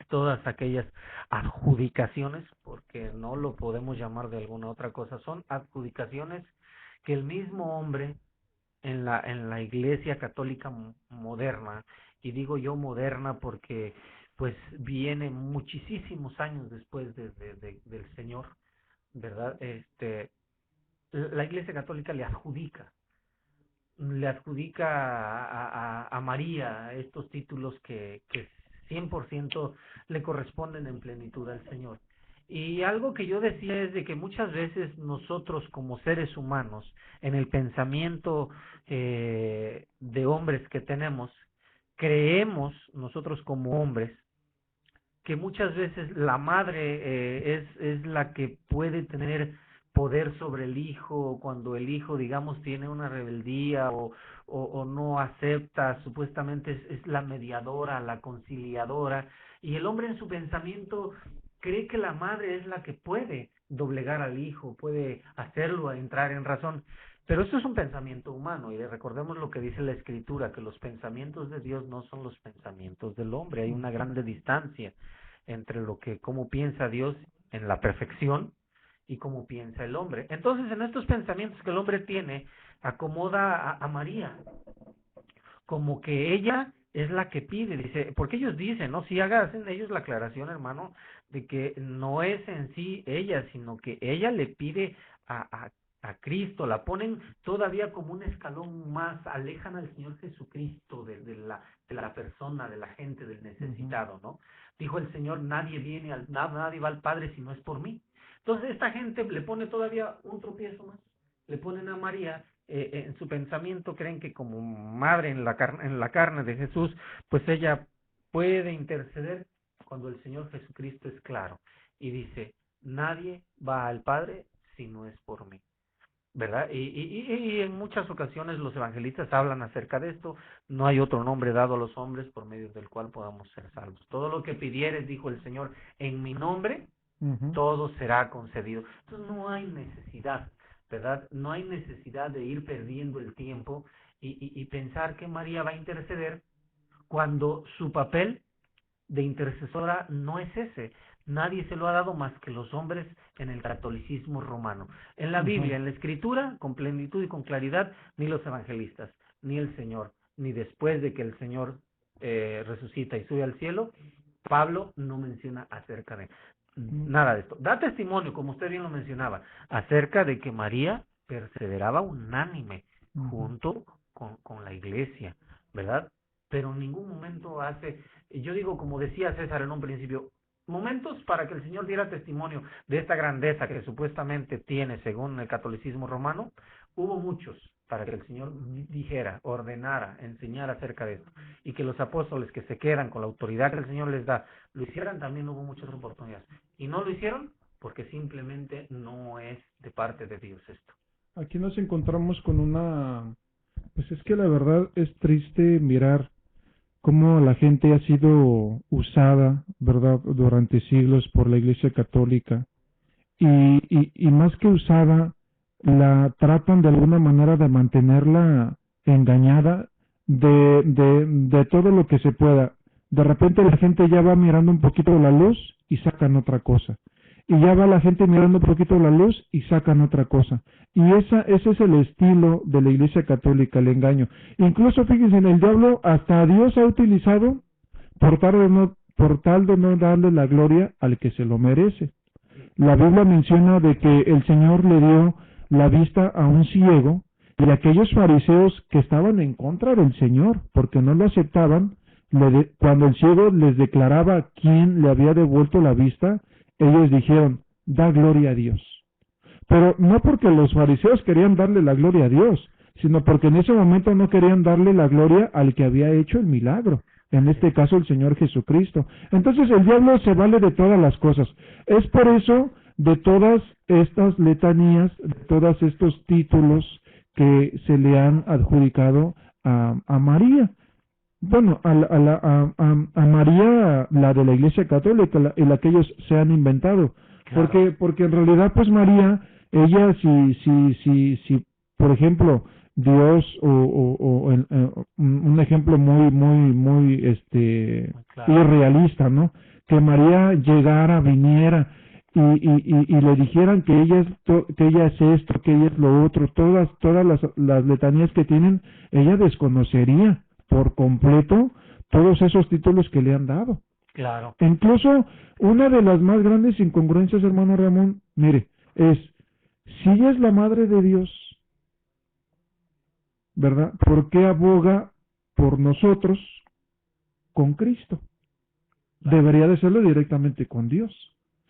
todas aquellas adjudicaciones, porque no lo podemos llamar de alguna otra cosa, son adjudicaciones que el mismo hombre en la Iglesia Católica moderna, y digo yo moderna porque pues viene muchísimos años después del Señor, ¿verdad? La Iglesia Católica le adjudica a María estos títulos que 100% le corresponden en plenitud al Señor. Y algo que yo decía es de que muchas veces nosotros como seres humanos, en el pensamiento de hombres que tenemos, creemos nosotros como hombres que muchas veces la madre es la que puede tener poder sobre el hijo cuando el hijo, digamos, tiene una rebeldía o no acepta, supuestamente es la mediadora, la conciliadora, y el hombre en su pensamiento cree que la madre es la que puede doblegar al hijo, puede hacerlo entrar en razón. Pero esto es un pensamiento humano, y recordemos lo que dice la Escritura, que los pensamientos de Dios no son los pensamientos del hombre. Hay una grande distancia entre cómo piensa Dios en la perfección y cómo piensa el hombre. Entonces, en estos pensamientos que el hombre tiene, acomoda a María como que ella es la que pide, dice, porque ellos dicen, ¿no? Si hacen ellos la aclaración, hermano, de que no es en sí ella, sino que ella le pide a Cristo, la ponen todavía como un escalón más, alejan al Señor Jesucristo de la persona, de la gente, del necesitado, ¿no? Dijo el Señor, nadie va al Padre si no es por mí. Entonces esta gente le pone todavía un tropiezo más, le ponen a María, en su pensamiento creen que como madre en la carne de Jesús, pues ella puede interceder, cuando el Señor Jesucristo es claro y dice, nadie va al Padre si no es por mí, ¿verdad? Y en muchas ocasiones los evangelistas hablan acerca de esto. No hay otro nombre dado a los hombres por medio del cual podamos ser salvos. Todo lo que pidieres, dijo el Señor, en mi nombre, todo será concedido. Entonces no hay necesidad, ¿verdad? No hay necesidad de ir perdiendo el tiempo y pensar que María va a interceder cuando su papel de intercesora no es ese. Nadie se lo ha dado más que los hombres en el catolicismo romano. En la Biblia, en la Escritura, con plenitud y con claridad, ni los evangelistas, ni el Señor, ni después de que el Señor resucita y sube al cielo, Pablo no menciona acerca de nada de esto. Da testimonio, como usted bien lo mencionaba, acerca de que María perseveraba unánime junto con la Iglesia, ¿verdad? Pero en ningún momento yo digo, como decía César en un principio, momentos para que el Señor diera testimonio de esta grandeza que supuestamente tiene según el catolicismo romano, hubo muchos para que el Señor dijera, ordenara, enseñara acerca de esto, y que los apóstoles que se quedan con la autoridad que el Señor les da, lo hicieran. También hubo muchas oportunidades, y no lo hicieron porque simplemente no es de parte de Dios esto. Aquí nos encontramos con pues es que la verdad es triste mirar cómo la gente ha sido usada, ¿verdad?, durante siglos por la Iglesia Católica, y más que usada, la tratan de alguna manera de mantenerla engañada de todo lo que se pueda. De repente la gente ya va mirando un poquito la luz y sacan otra cosa, y ya va la gente mirando un poquito la luz y sacan otra cosa. Y ese es el estilo de la Iglesia Católica, el engaño. Incluso, fíjense, el diablo hasta a Dios ha utilizado por tal de no darle la gloria al que se lo merece. La Biblia menciona de que el Señor le dio la vista a un ciego, y aquellos fariseos que estaban en contra del Señor, porque no lo aceptaban, cuando el ciego les declaraba quién le había devuelto la vista, ellos dijeron, da gloria a Dios. Pero no porque los fariseos querían darle la gloria a Dios, sino porque en ese momento no querían darle la gloria al que había hecho el milagro, en este caso el Señor Jesucristo. Entonces el diablo se vale de todas las cosas. Es por eso de todas estas letanías, de todos estos títulos que se le han adjudicado a María. Bueno, a María, la de la Iglesia Católica, la que ellos se han inventado. Claro. Porque en realidad, pues María, ella, si, por ejemplo, Dios, un ejemplo muy, Claro. irrealista, ¿no? Que María llegara, viniera, y le dijeran que que ella es esto, que ella es lo otro, todas las letanías que tienen, ella desconocería por completo todos esos títulos que le han dado. Claro. Incluso una de las más grandes incongruencias, hermano Ramón, mire, es, si ella es la madre de Dios, ¿verdad? ¿Por qué aboga por nosotros con Cristo? Debería de serlo directamente con Dios.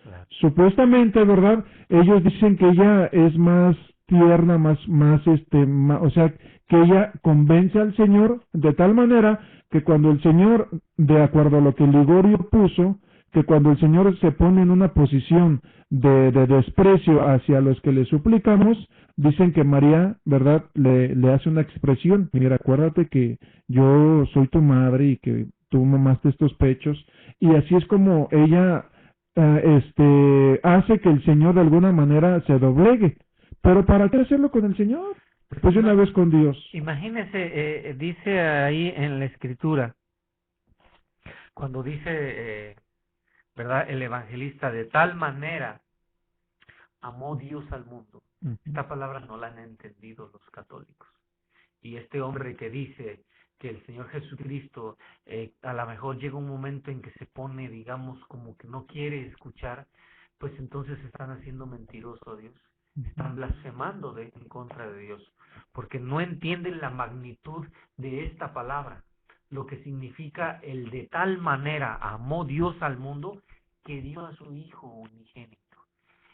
Claro. Supuestamente, ¿verdad? Ellos dicen que ella es más tierna, o sea, que ella convence al Señor de tal manera que cuando el Señor, de acuerdo a lo que Ligorio puso, que cuando el Señor se pone en una posición de desprecio hacia los que le suplicamos, dicen que María, ¿verdad?, le hace una expresión: mira, acuérdate que yo soy tu madre y que tú mamaste estos pechos, y así es como ella hace que el Señor de alguna manera se doblegue. Pero ¿para qué hacerlo con el Señor? Pues una vez con Dios. Imagínese, dice ahí en la Escritura, cuando dice, ¿verdad?, el evangelista, de tal manera amó Dios al mundo. Esta palabra no la han entendido los católicos. Y este hombre que dice que el Señor Jesucristo, a lo mejor llega un momento en que se pone, digamos, como que no quiere escuchar, pues entonces están haciendo mentiroso a Dios, están blasfemando en contra de Dios, porque no entienden la magnitud de esta palabra, lo que significa el de tal manera amó Dios al mundo que dio a su Hijo unigénito.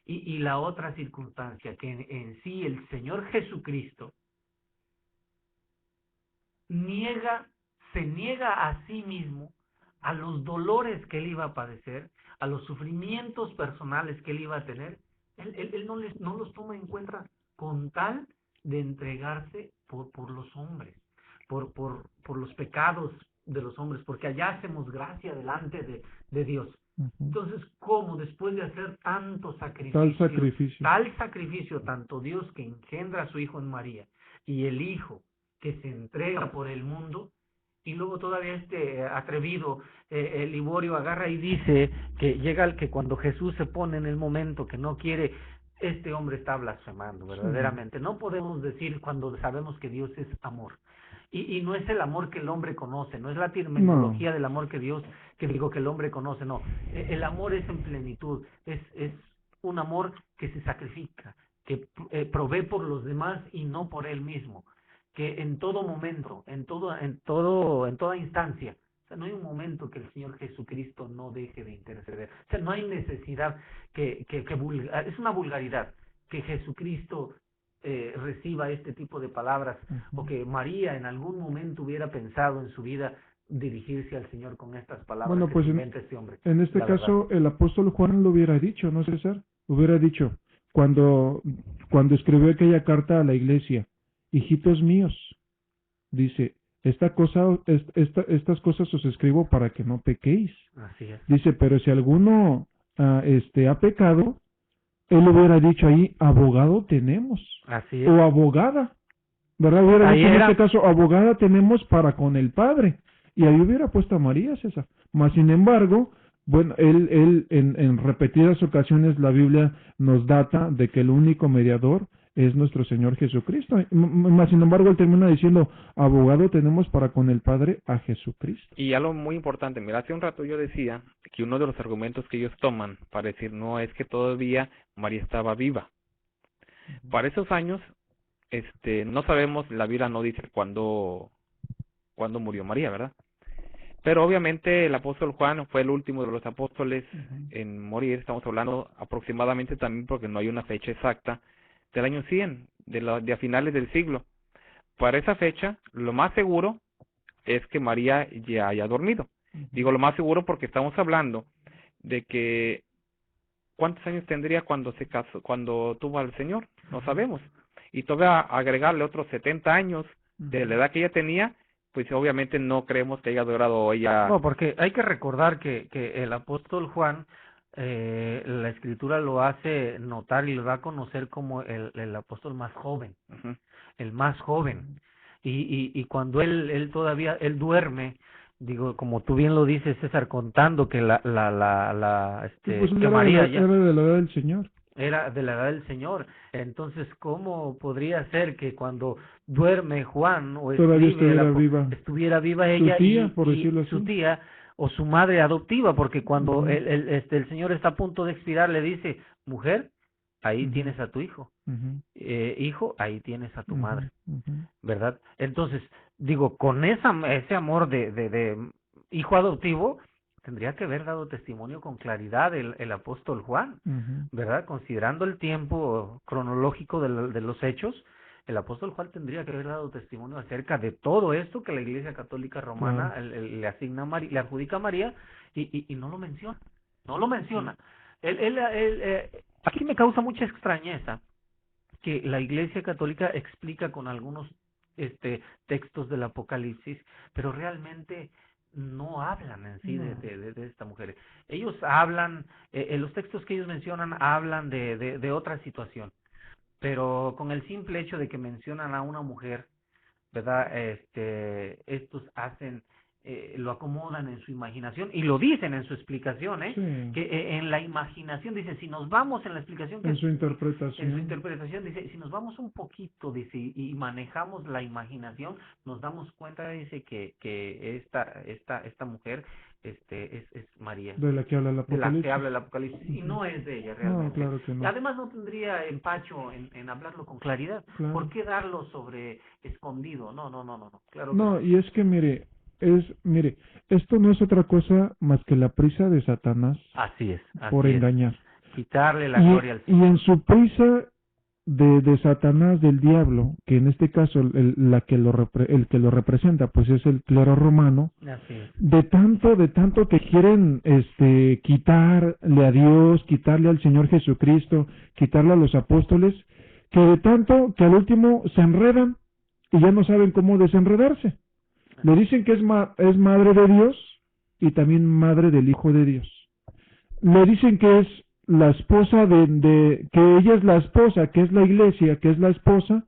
Y la otra circunstancia, que en sí el Señor Jesucristo se niega a sí mismo a los dolores que él iba a padecer, a los sufrimientos personales que él iba a tener. Él no los toma en cuenta con tal de entregarse por los hombres, por los pecados de los hombres, porque allá hacemos gracia delante de Dios. Entonces, ¿cómo después de hacer tanto sacrificio, tal sacrificio, tanto Dios que engendra a su Hijo en María y el Hijo que se entrega por el mundo, y luego todavía atrevido Liborio agarra y dice que cuando Jesús se pone en el momento que no quiere, este hombre está blasfemando verdaderamente? Sí. No podemos decir cuando sabemos que Dios es amor. Y no es el amor que el hombre conoce, no es la terminología del amor que el hombre conoce, no. El amor es en plenitud, es un amor que se sacrifica, que provee por los demás y no por él mismo, que en todo momento, en toda instancia, o sea, no hay un momento que el Señor Jesucristo no deje de interceder. O sea, no hay necesidad es una vulgaridad que Jesucristo reciba este tipo de palabras, o que María en algún momento hubiera pensado en su vida dirigirse al Señor con estas palabras. Bueno, pues este hombre. En este caso, el apóstol Juan lo hubiera dicho, ¿no, César? Hubiera dicho, cuando escribió aquella carta a la iglesia: hijitos míos, dice, estas cosas os escribo para que no pequéis. Así es. Dice, pero si alguno ha pecado, él hubiera dicho ahí: abogado tenemos. Así es. O abogada, ¿verdad? Hubiera dicho en este caso: abogada tenemos para con el Padre. Y ahí hubiera puesto a María, César. Mas, sin embargo, bueno, él en repetidas ocasiones la Biblia nos data de que el único mediador es nuestro Señor Jesucristo. Mas, sin embargo, él termina diciendo: abogado tenemos para con el Padre, a Jesucristo. Y algo muy importante, mira, hace un rato yo decía que uno de los argumentos que ellos toman para decir no es que todavía María estaba viva. Para esos años, no sabemos, la Biblia no dice cuándo murió María, ¿verdad? Pero obviamente el apóstol Juan fue el último de los apóstoles en morir. Estamos hablando aproximadamente también, porque no hay una fecha exacta, del año 100, de a finales del siglo. Para esa fecha, lo más seguro es que María ya haya dormido. Digo lo más seguro porque estamos hablando de que ¿cuántos años tendría cuando se casó, cuando tuvo al Señor? No sabemos. y todavía agregarle otros 70 años de la edad que ella tenía, pues obviamente no creemos que haya durado ella. No, porque hay que recordar que el apóstol Juan, la escritura lo hace notar y lo da a conocer como el apóstol más joven, el más joven. Y cuando él todavía, él duerme, digo, como tú bien lo dices, César, contando que Pues que María ya era de la edad del Señor. era de la edad del Señor. Entonces, ¿cómo podría ser que cuando duerme Juan o Todavía escribe estuviera viva ella su tía, por decirlo y su así. tía o su madre adoptiva? Porque cuando el Señor está a punto de expirar, le dice, mujer, ahí tienes a tu hijo. Hijo, ahí tienes a tu madre. ¿Verdad? Entonces, digo, con ese amor de hijo adoptivo, tendría que haber dado testimonio con claridad el apóstol Juan, ¿verdad? Considerando el tiempo cronológico de los hechos, el apóstol Juan tendría que haber dado testimonio acerca de todo esto que la Iglesia Católica Romana le asigna le adjudica a María y no lo menciona, no lo menciona. Aquí me causa mucha extrañeza que la Iglesia Católica explica con algunos textos del Apocalipsis, pero realmente no hablan en sí de esta mujer. Ellos hablan, los textos que ellos mencionan hablan de otra situación, pero con el simple hecho de que mencionan a una mujer, ¿verdad? Estos hacen, lo acomodan en su imaginación y lo dicen en su explicación, que en la imaginación, dice, si nos vamos en la explicación, que en su interpretación. En su interpretación, dice, si nos vamos un poquito, dice, y manejamos la imaginación, nos damos cuenta, dice, que esta mujer es María. De la que habla el Apocalipsis. De la que habla el Apocalipsis, y no es de ella realmente. No, claro que no. Además, no tendría empacho en hablarlo con claridad. Claro. ¿Por qué darlo sobre escondido? No. Claro que no, y es que mire, esto no es otra cosa más que la prisa de Satanás. Así es. Por engañar. Quitarle la gloria al Señor. Y en su prisa de Satanás, del diablo, que en este caso el que lo representa, pues es el clero romano. Así es. De tanto que quieren quitarle a Dios, quitarle al Señor Jesucristo, quitarle a los apóstoles, que de tanto que al último se enredan y ya no saben cómo desenredarse. Le dicen que es madre de Dios y también madre del Hijo de Dios. Le dicen que es la esposa que ella es la esposa, que es la Iglesia, que es la esposa,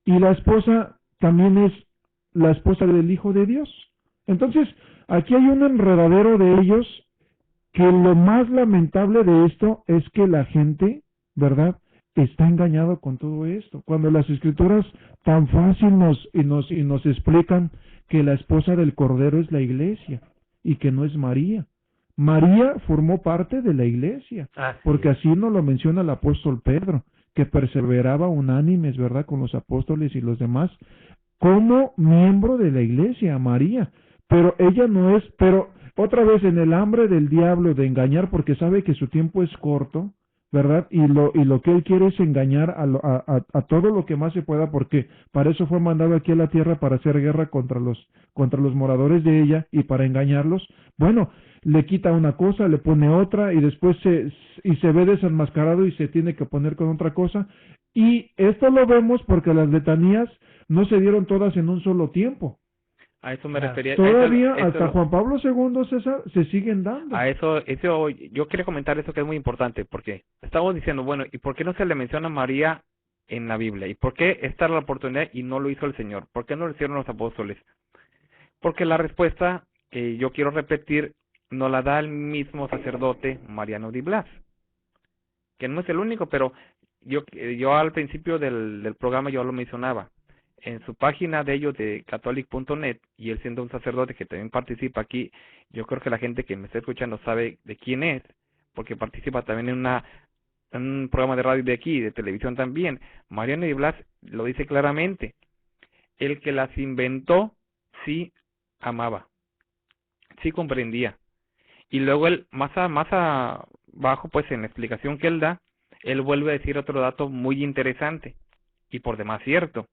y la esposa también es la esposa del Hijo de Dios. Entonces, aquí hay un enredadero de ellos, que lo más lamentable de esto es que la gente, ¿verdad?, está engañado con todo esto. Cuando las Escrituras tan fácil nos explican que la esposa del Cordero es la Iglesia y que no es María. María formó parte de la Iglesia, porque así nos lo menciona el apóstol Pedro, que perseveraba unánimes, ¿verdad?, con los apóstoles y los demás, como miembro de la Iglesia, María. Pero ella no es, pero otra vez en el hambre del diablo de engañar, porque sabe que su tiempo es corto, ¿verdad? Y lo que él quiere es engañar a todo lo que más se pueda, porque para eso fue mandado aquí a la tierra, para hacer guerra contra los moradores de ella y para engañarlos. Bueno, le quita una cosa, le pone otra y después se ve desenmascarado y se tiene que poner con otra cosa. Y esto lo vemos porque las letanías no se dieron todas en un solo tiempo. A eso me refería. Todavía hasta Juan Pablo II, César, se siguen dando. A eso yo quería comentar eso, que es muy importante, porque estamos diciendo, bueno, ¿y por qué no se le menciona a María en la Biblia? ¿Y por qué esta era la oportunidad y no lo hizo el Señor? ¿Por qué no lo hicieron los apóstoles? Porque la respuesta que yo quiero repetir nos la da el mismo sacerdote Mariano Di Blas, que no es el único, pero yo al principio del programa yo lo mencionaba. En su página de ellos, de catholic.net, y él siendo un sacerdote que también participa aquí, yo creo que la gente que me está escuchando sabe de quién es, porque participa también en un programa de radio de aquí, de televisión también. Mariano Di Blas lo dice claramente: el que las inventó sí amaba, sí comprendía. Y luego él, más abajo, pues en la explicación que él da, él vuelve a decir otro dato muy interesante, y por demás cierto.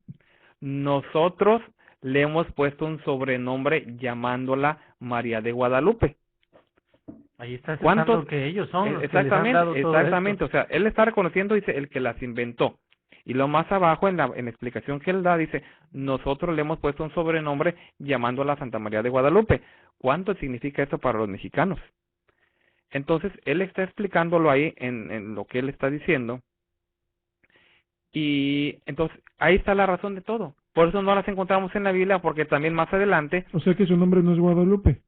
Nosotros le hemos puesto un sobrenombre llamándola María de Guadalupe. Ahí está citando que ellos son los que les han dado todo exactamente, o sea, él está reconociendo, dice, el que las inventó. Y lo más abajo, en la explicación que él da, dice, nosotros le hemos puesto un sobrenombre llamándola a Santa María de Guadalupe. ¿Cuánto significa eso para los mexicanos? Entonces, él está explicándolo ahí en lo que él está diciendo. Y entonces, ahí está la razón de todo. Por eso no las encontramos en la Biblia, porque también más adelante... O sea que su nombre no es Guadalupe.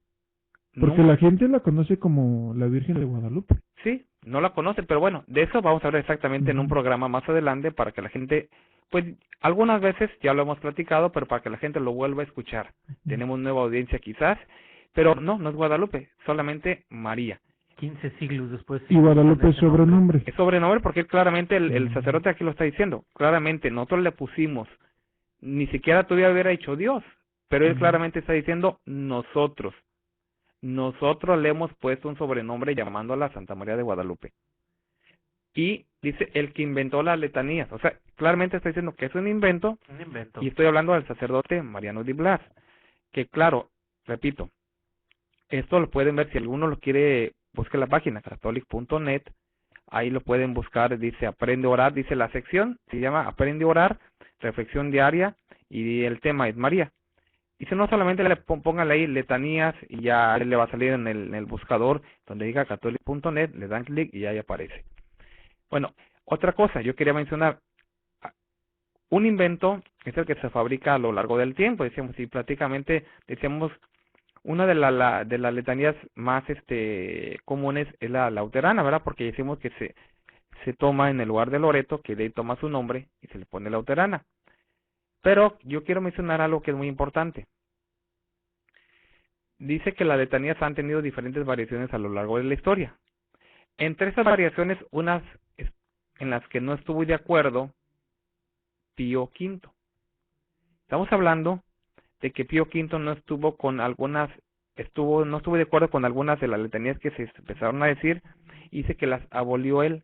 Porque no, la gente la conoce como la Virgen de Guadalupe. sí, no la conocen, pero bueno, de eso vamos a hablar exactamente en un programa más adelante para que la gente, pues algunas veces ya lo hemos platicado, pero para que la gente lo vuelva a escuchar. Tenemos nueva audiencia quizás, pero no es Guadalupe, solamente María. 15 siglos después. Y Guadalupe es sobrenombre. Es sobrenombre porque claramente el sacerdote aquí lo está diciendo. Claramente, nosotros le pusimos, ni siquiera todavía hubiera dicho Dios, pero él claramente está diciendo nosotros. Nosotros le hemos puesto un sobrenombre llamándola Santa María de Guadalupe. Y dice el que inventó las letanías. O sea, claramente está diciendo que es un invento. Un invento. Y estoy hablando del sacerdote Mariano Di Blas. Que claro, repito, esto lo pueden ver si alguno lo quiere, busque la página catholic.net. Ahí lo pueden buscar, dice Aprende a Orar, dice la sección, se llama Aprende a Orar, reflexión diaria, y el tema es María. Y si no, solamente le pónganle ahí letanías y ya le va a salir en el buscador donde diga catholic.net, le dan clic y ahí aparece. Bueno, otra cosa, yo quería mencionar, un invento es el que se fabrica a lo largo del tiempo, decíamos, y prácticamente decíamos, una de las letanías más comunes es la lauterana, ¿verdad? Porque decimos que se toma en el lugar de Loreto, que de ahí toma su nombre y se le pone lauterana. Pero yo quiero mencionar algo que es muy importante. Dice que las letanías han tenido diferentes variaciones a lo largo de la historia. Entre esas variaciones, unas en las que no estuvo de acuerdo Pío V. Estamos hablando de que Pío V no estuvo de acuerdo con algunas de las letanías que se empezaron a decir, y dice que las abolió él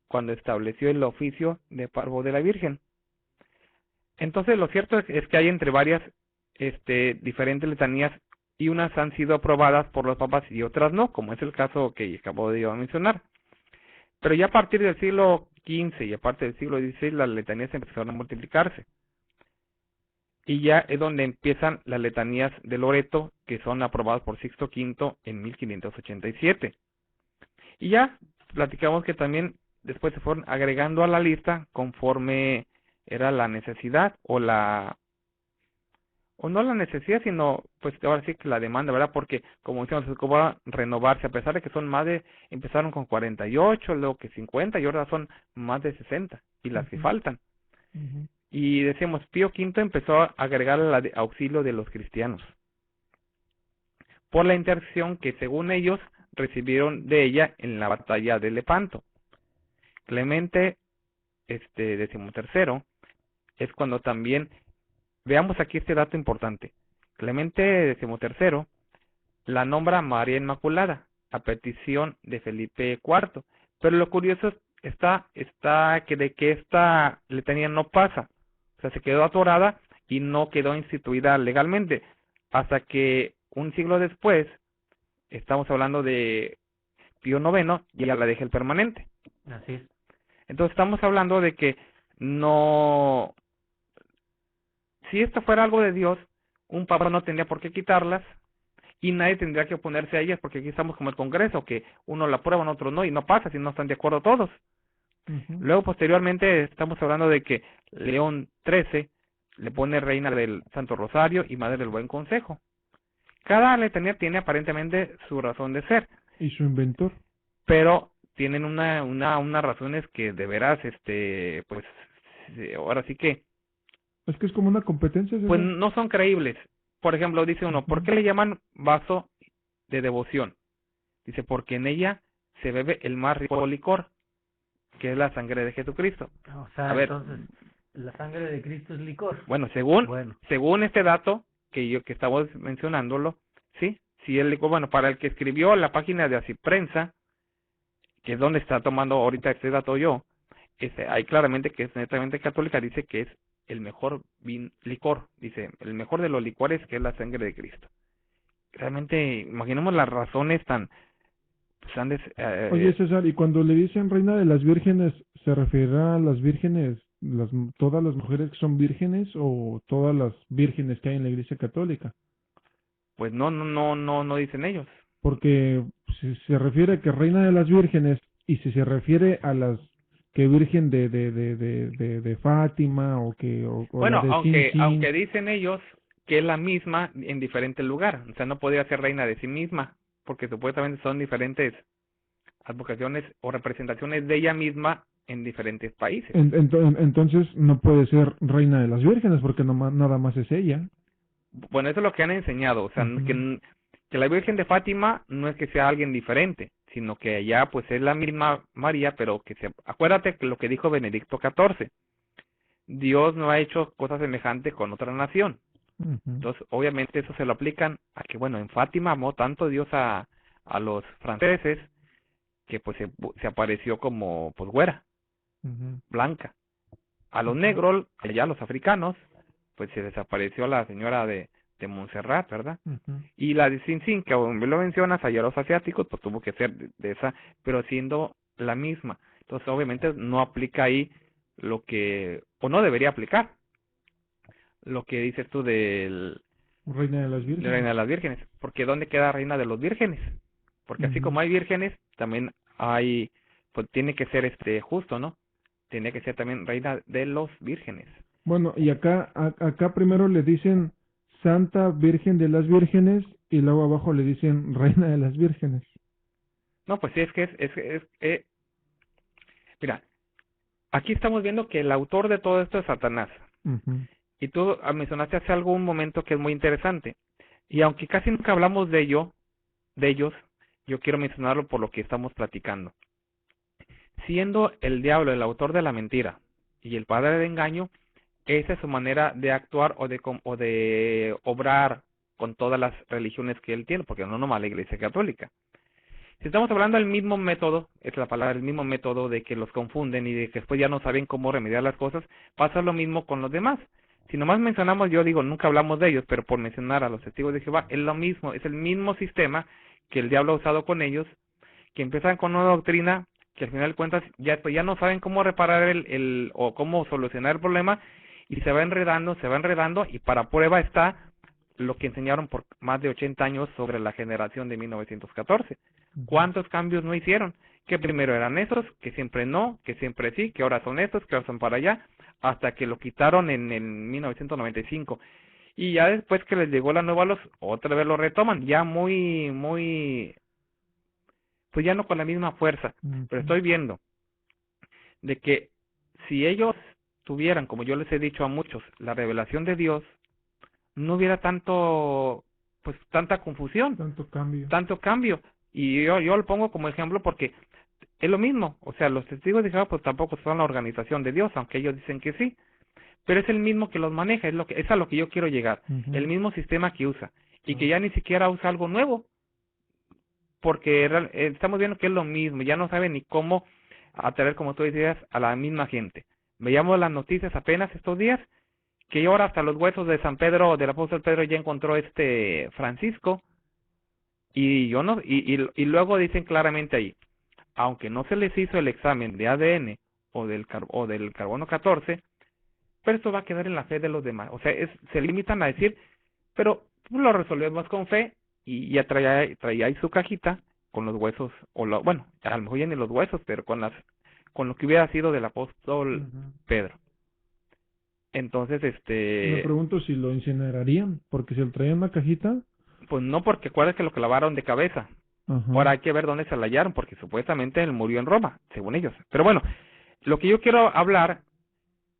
cuando estableció el oficio de Parvo de la Virgen. Entonces, lo cierto es que hay entre varias diferentes letanías, y unas han sido aprobadas por los papas y otras no, como es el caso que acabo de mencionar. Pero ya a partir del siglo XV y a partir del siglo XVI, las letanías empezaron a multiplicarse. Y ya es donde empiezan las letanías de Loreto, que son aprobadas por Sixto V en 1587. Y ya platicamos que también después se fueron agregando a la lista conforme era la necesidad o no la necesidad, sino pues ahora sí que la demanda, ¿verdad? Porque como decíamos, se ocupa renovarse, a pesar de que son empezaron con 48, luego que 50 y ahora son más de 60 y las que faltan. Y decíamos, Pío V empezó a agregar el auxilio de los cristianos por la intercesión que según ellos recibieron de ella en la batalla de Lepanto. Clemente XIII es cuando también, veamos aquí este dato importante, Clemente XIII la nombra María Inmaculada a petición de Felipe IV, pero lo curioso está que de que esta letanía no pasa, o sea, se quedó atorada y no quedó instituida legalmente, hasta que un siglo después, estamos hablando de Pío IX, ya la deja el permanente. Así es. Entonces estamos hablando de que no, si esto fuera algo de Dios, un papa no tendría por qué quitarlas y nadie tendría que oponerse a ellas, porque aquí estamos como el Congreso, que uno la aprueba, otro no, y no pasa si no están de acuerdo todos. Luego, posteriormente, estamos hablando de que León XIII le pone reina del Santo Rosario y madre del Buen Consejo. Cada letanía tiene aparentemente su razón de ser. Y su inventor. Pero tienen unas razones que de veras, pues, ahora sí que... Es que es como una competencia. ¿sí? Pues no son creíbles. Por ejemplo, dice uno, ¿por qué le llaman vaso de devoción? Dice, porque en ella se bebe el más rico licor, que es la sangre de Jesucristo. O sea, a ver, entonces, la sangre de Cristo es licor. Bueno, según este dato, que estamos mencionándolo, sí, el licor, bueno, para el que escribió la página de Así Prensa, que es donde está tomando ahorita este dato yo, hay claramente que es netamente católica, dice que es el mejor licor, dice, el mejor de los licores, que es la sangre de Cristo. Realmente, imaginemos las razones tan... Oye, César, y cuando le dicen reina de las vírgenes, ¿se referirá a las vírgenes todas las mujeres que son vírgenes o todas las vírgenes que hay en la Iglesia Católica. Pues no dicen ellos. Porque si se refiere a que reina de las vírgenes y si se refiere a las que virgen de Fátima o que o Bueno, la de aunque dicen ellos que es la misma en diferente lugar, o sea, no podría ser reina de sí misma, porque supuestamente son diferentes advocaciones o representaciones de ella misma en diferentes países. Entonces no puede ser reina de las vírgenes porque nada más es ella. Bueno, eso es lo que han enseñado, o sea, que la Virgen de Fátima no es que sea alguien diferente, sino que ella pues es la misma María, pero acuérdate que lo que dijo Benedicto XIV, Dios no ha hecho cosas semejantes con otra nación. Entonces, obviamente eso se lo aplican a que, bueno, en Fátima amó tanto Dios a los franceses que pues se apareció como pues güera, blanca. A los negros, allá los africanos, pues se desapareció la señora de Montserrat, ¿verdad? Y la de Sin, que aún lo mencionas, allá los asiáticos, pues tuvo que ser de esa, pero siendo la misma. Entonces, obviamente no aplica ahí lo que, o no debería aplicar, lo que dices tú del Reina de las Vírgenes. Reina de las Vírgenes, porque ¿dónde queda Reina de los Vírgenes? Porque así como hay vírgenes, también hay, pues tiene que ser justo, ¿no? Tiene que ser también Reina de los Vírgenes. Bueno, y acá primero le dicen Santa Virgen de las Vírgenes y luego abajo le dicen Reina de las Vírgenes. No, pues sí, es que mira, aquí estamos viendo que el autor de todo esto es Satanás. Y tú mencionaste hace algún momento que es muy interesante. Y aunque casi nunca hablamos de ellos, yo quiero mencionarlo por lo que estamos platicando. Siendo el diablo el autor de la mentira y el padre de engaño, esa es su manera de actuar o de obrar con todas las religiones que él tiene, porque no nomás la Iglesia Católica. Si estamos hablando del mismo método, es la palabra, el mismo método de que los confunden y de que después ya no saben cómo remediar las cosas, pasa lo mismo con los demás. Si nomás mencionamos, yo digo, nunca hablamos de ellos, pero por mencionar a los testigos de Jehová, es lo mismo, es el mismo sistema que el diablo ha usado con ellos, que empiezan con una doctrina que al final de cuentas ya no saben cómo reparar o cómo solucionar el problema, y se va enredando, y para prueba está lo que enseñaron por más de 80 años sobre la generación de 1914. ¿Cuántos cambios no hicieron? Que primero eran estos, que siempre no, que siempre sí, que ahora son estos, que ahora son para allá, hasta que lo quitaron en 1995. Y ya después que les llegó la nueva luz, otra vez lo retoman, ya muy, pues ya no con la misma fuerza. Pero estoy viendo de que si ellos tuvieran, como yo les he dicho a muchos, la revelación de Dios, no hubiera tanta confusión, tanto cambio. Y yo lo pongo como ejemplo porque es lo mismo, o sea, los testigos de Jehová pues tampoco son la organización de Dios, aunque ellos dicen que sí, pero es el mismo que los maneja, es a lo que yo quiero llegar, el mismo sistema que usa, y que ya ni siquiera usa algo nuevo, porque estamos viendo que es lo mismo, ya no sabe ni cómo atraer, como tú decías, a la misma gente. Veíamos las noticias apenas estos días, que ahora hasta los huesos de San Pedro, del apóstol Pedro, ya encontró Francisco, y luego dicen claramente ahí, aunque no se les hizo el examen de ADN o del carbono 14, pero esto va a quedar en la fe de los demás. O sea, se limitan a decir, pero lo resolvemos con fe, y ya traía ahí su cajita con los huesos, bueno, a lo mejor ya ni los huesos, pero con lo que hubiera sido del apóstol Pedro. Entonces, me pregunto si lo incinerarían, porque si lo traían en una cajita. Pues no, porque acuérdate que lo clavaron de cabeza. Ahora hay que ver dónde se la hallaron, porque supuestamente él murió en Roma, según ellos. Pero bueno, lo que yo quiero hablar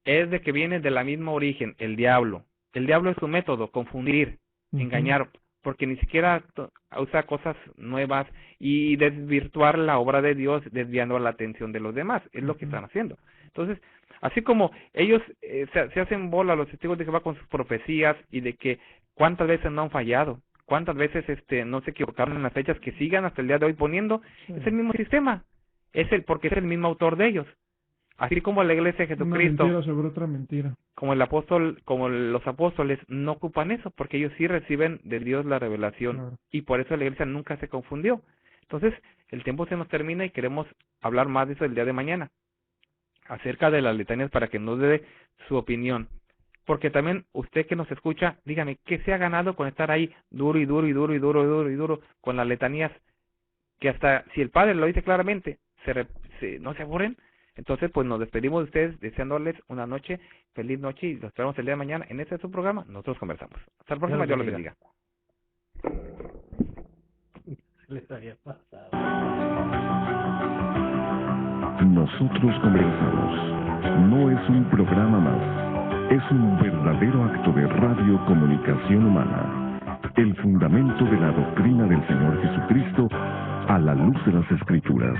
es de que viene de la misma origen, el diablo. El diablo es su método, confundir, engañar, porque ni siquiera usa cosas nuevas y desvirtuar la obra de Dios, desviando la atención de los demás. Es lo que están haciendo. Entonces, así como ellos se hacen bola, los testigos de Jehová, con sus profecías y de que cuántas veces no han fallado, cuántas veces no se equivocaron en las fechas, que sigan hasta el día de hoy poniendo, es el mismo sistema, porque es el mismo autor de ellos. Así como la Iglesia de Jesucristo, una mentira sobre otra mentira, como los apóstoles no ocupan eso, porque ellos sí reciben de Dios la revelación, y por eso la Iglesia nunca se confundió. Entonces, el tiempo se nos termina y queremos hablar más de eso el día de mañana. acerca de las letanías para que nos dé su opinión. Porque también usted que nos escucha, dígame, ¿qué se ha ganado con estar ahí duro y duro y duro y duro y duro y duro con las letanías? Que hasta si el Padre lo dice claramente, no se aburren. Entonces, pues nos despedimos de ustedes deseándoles una feliz noche, y los esperamos el día de mañana en este su programa. Nosotros conversamos. Hasta la próxima, Dios los bendiga. Les había pasado. Nosotros conversamos. No es un programa más, es un verdadero acto de radiocomunicación humana. El fundamento de la doctrina del Señor Jesucristo a la luz de las Escrituras.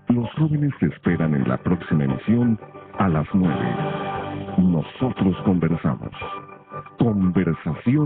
Los jóvenes te esperan en la próxima emisión a las 9. Nosotros conversamos. Conversación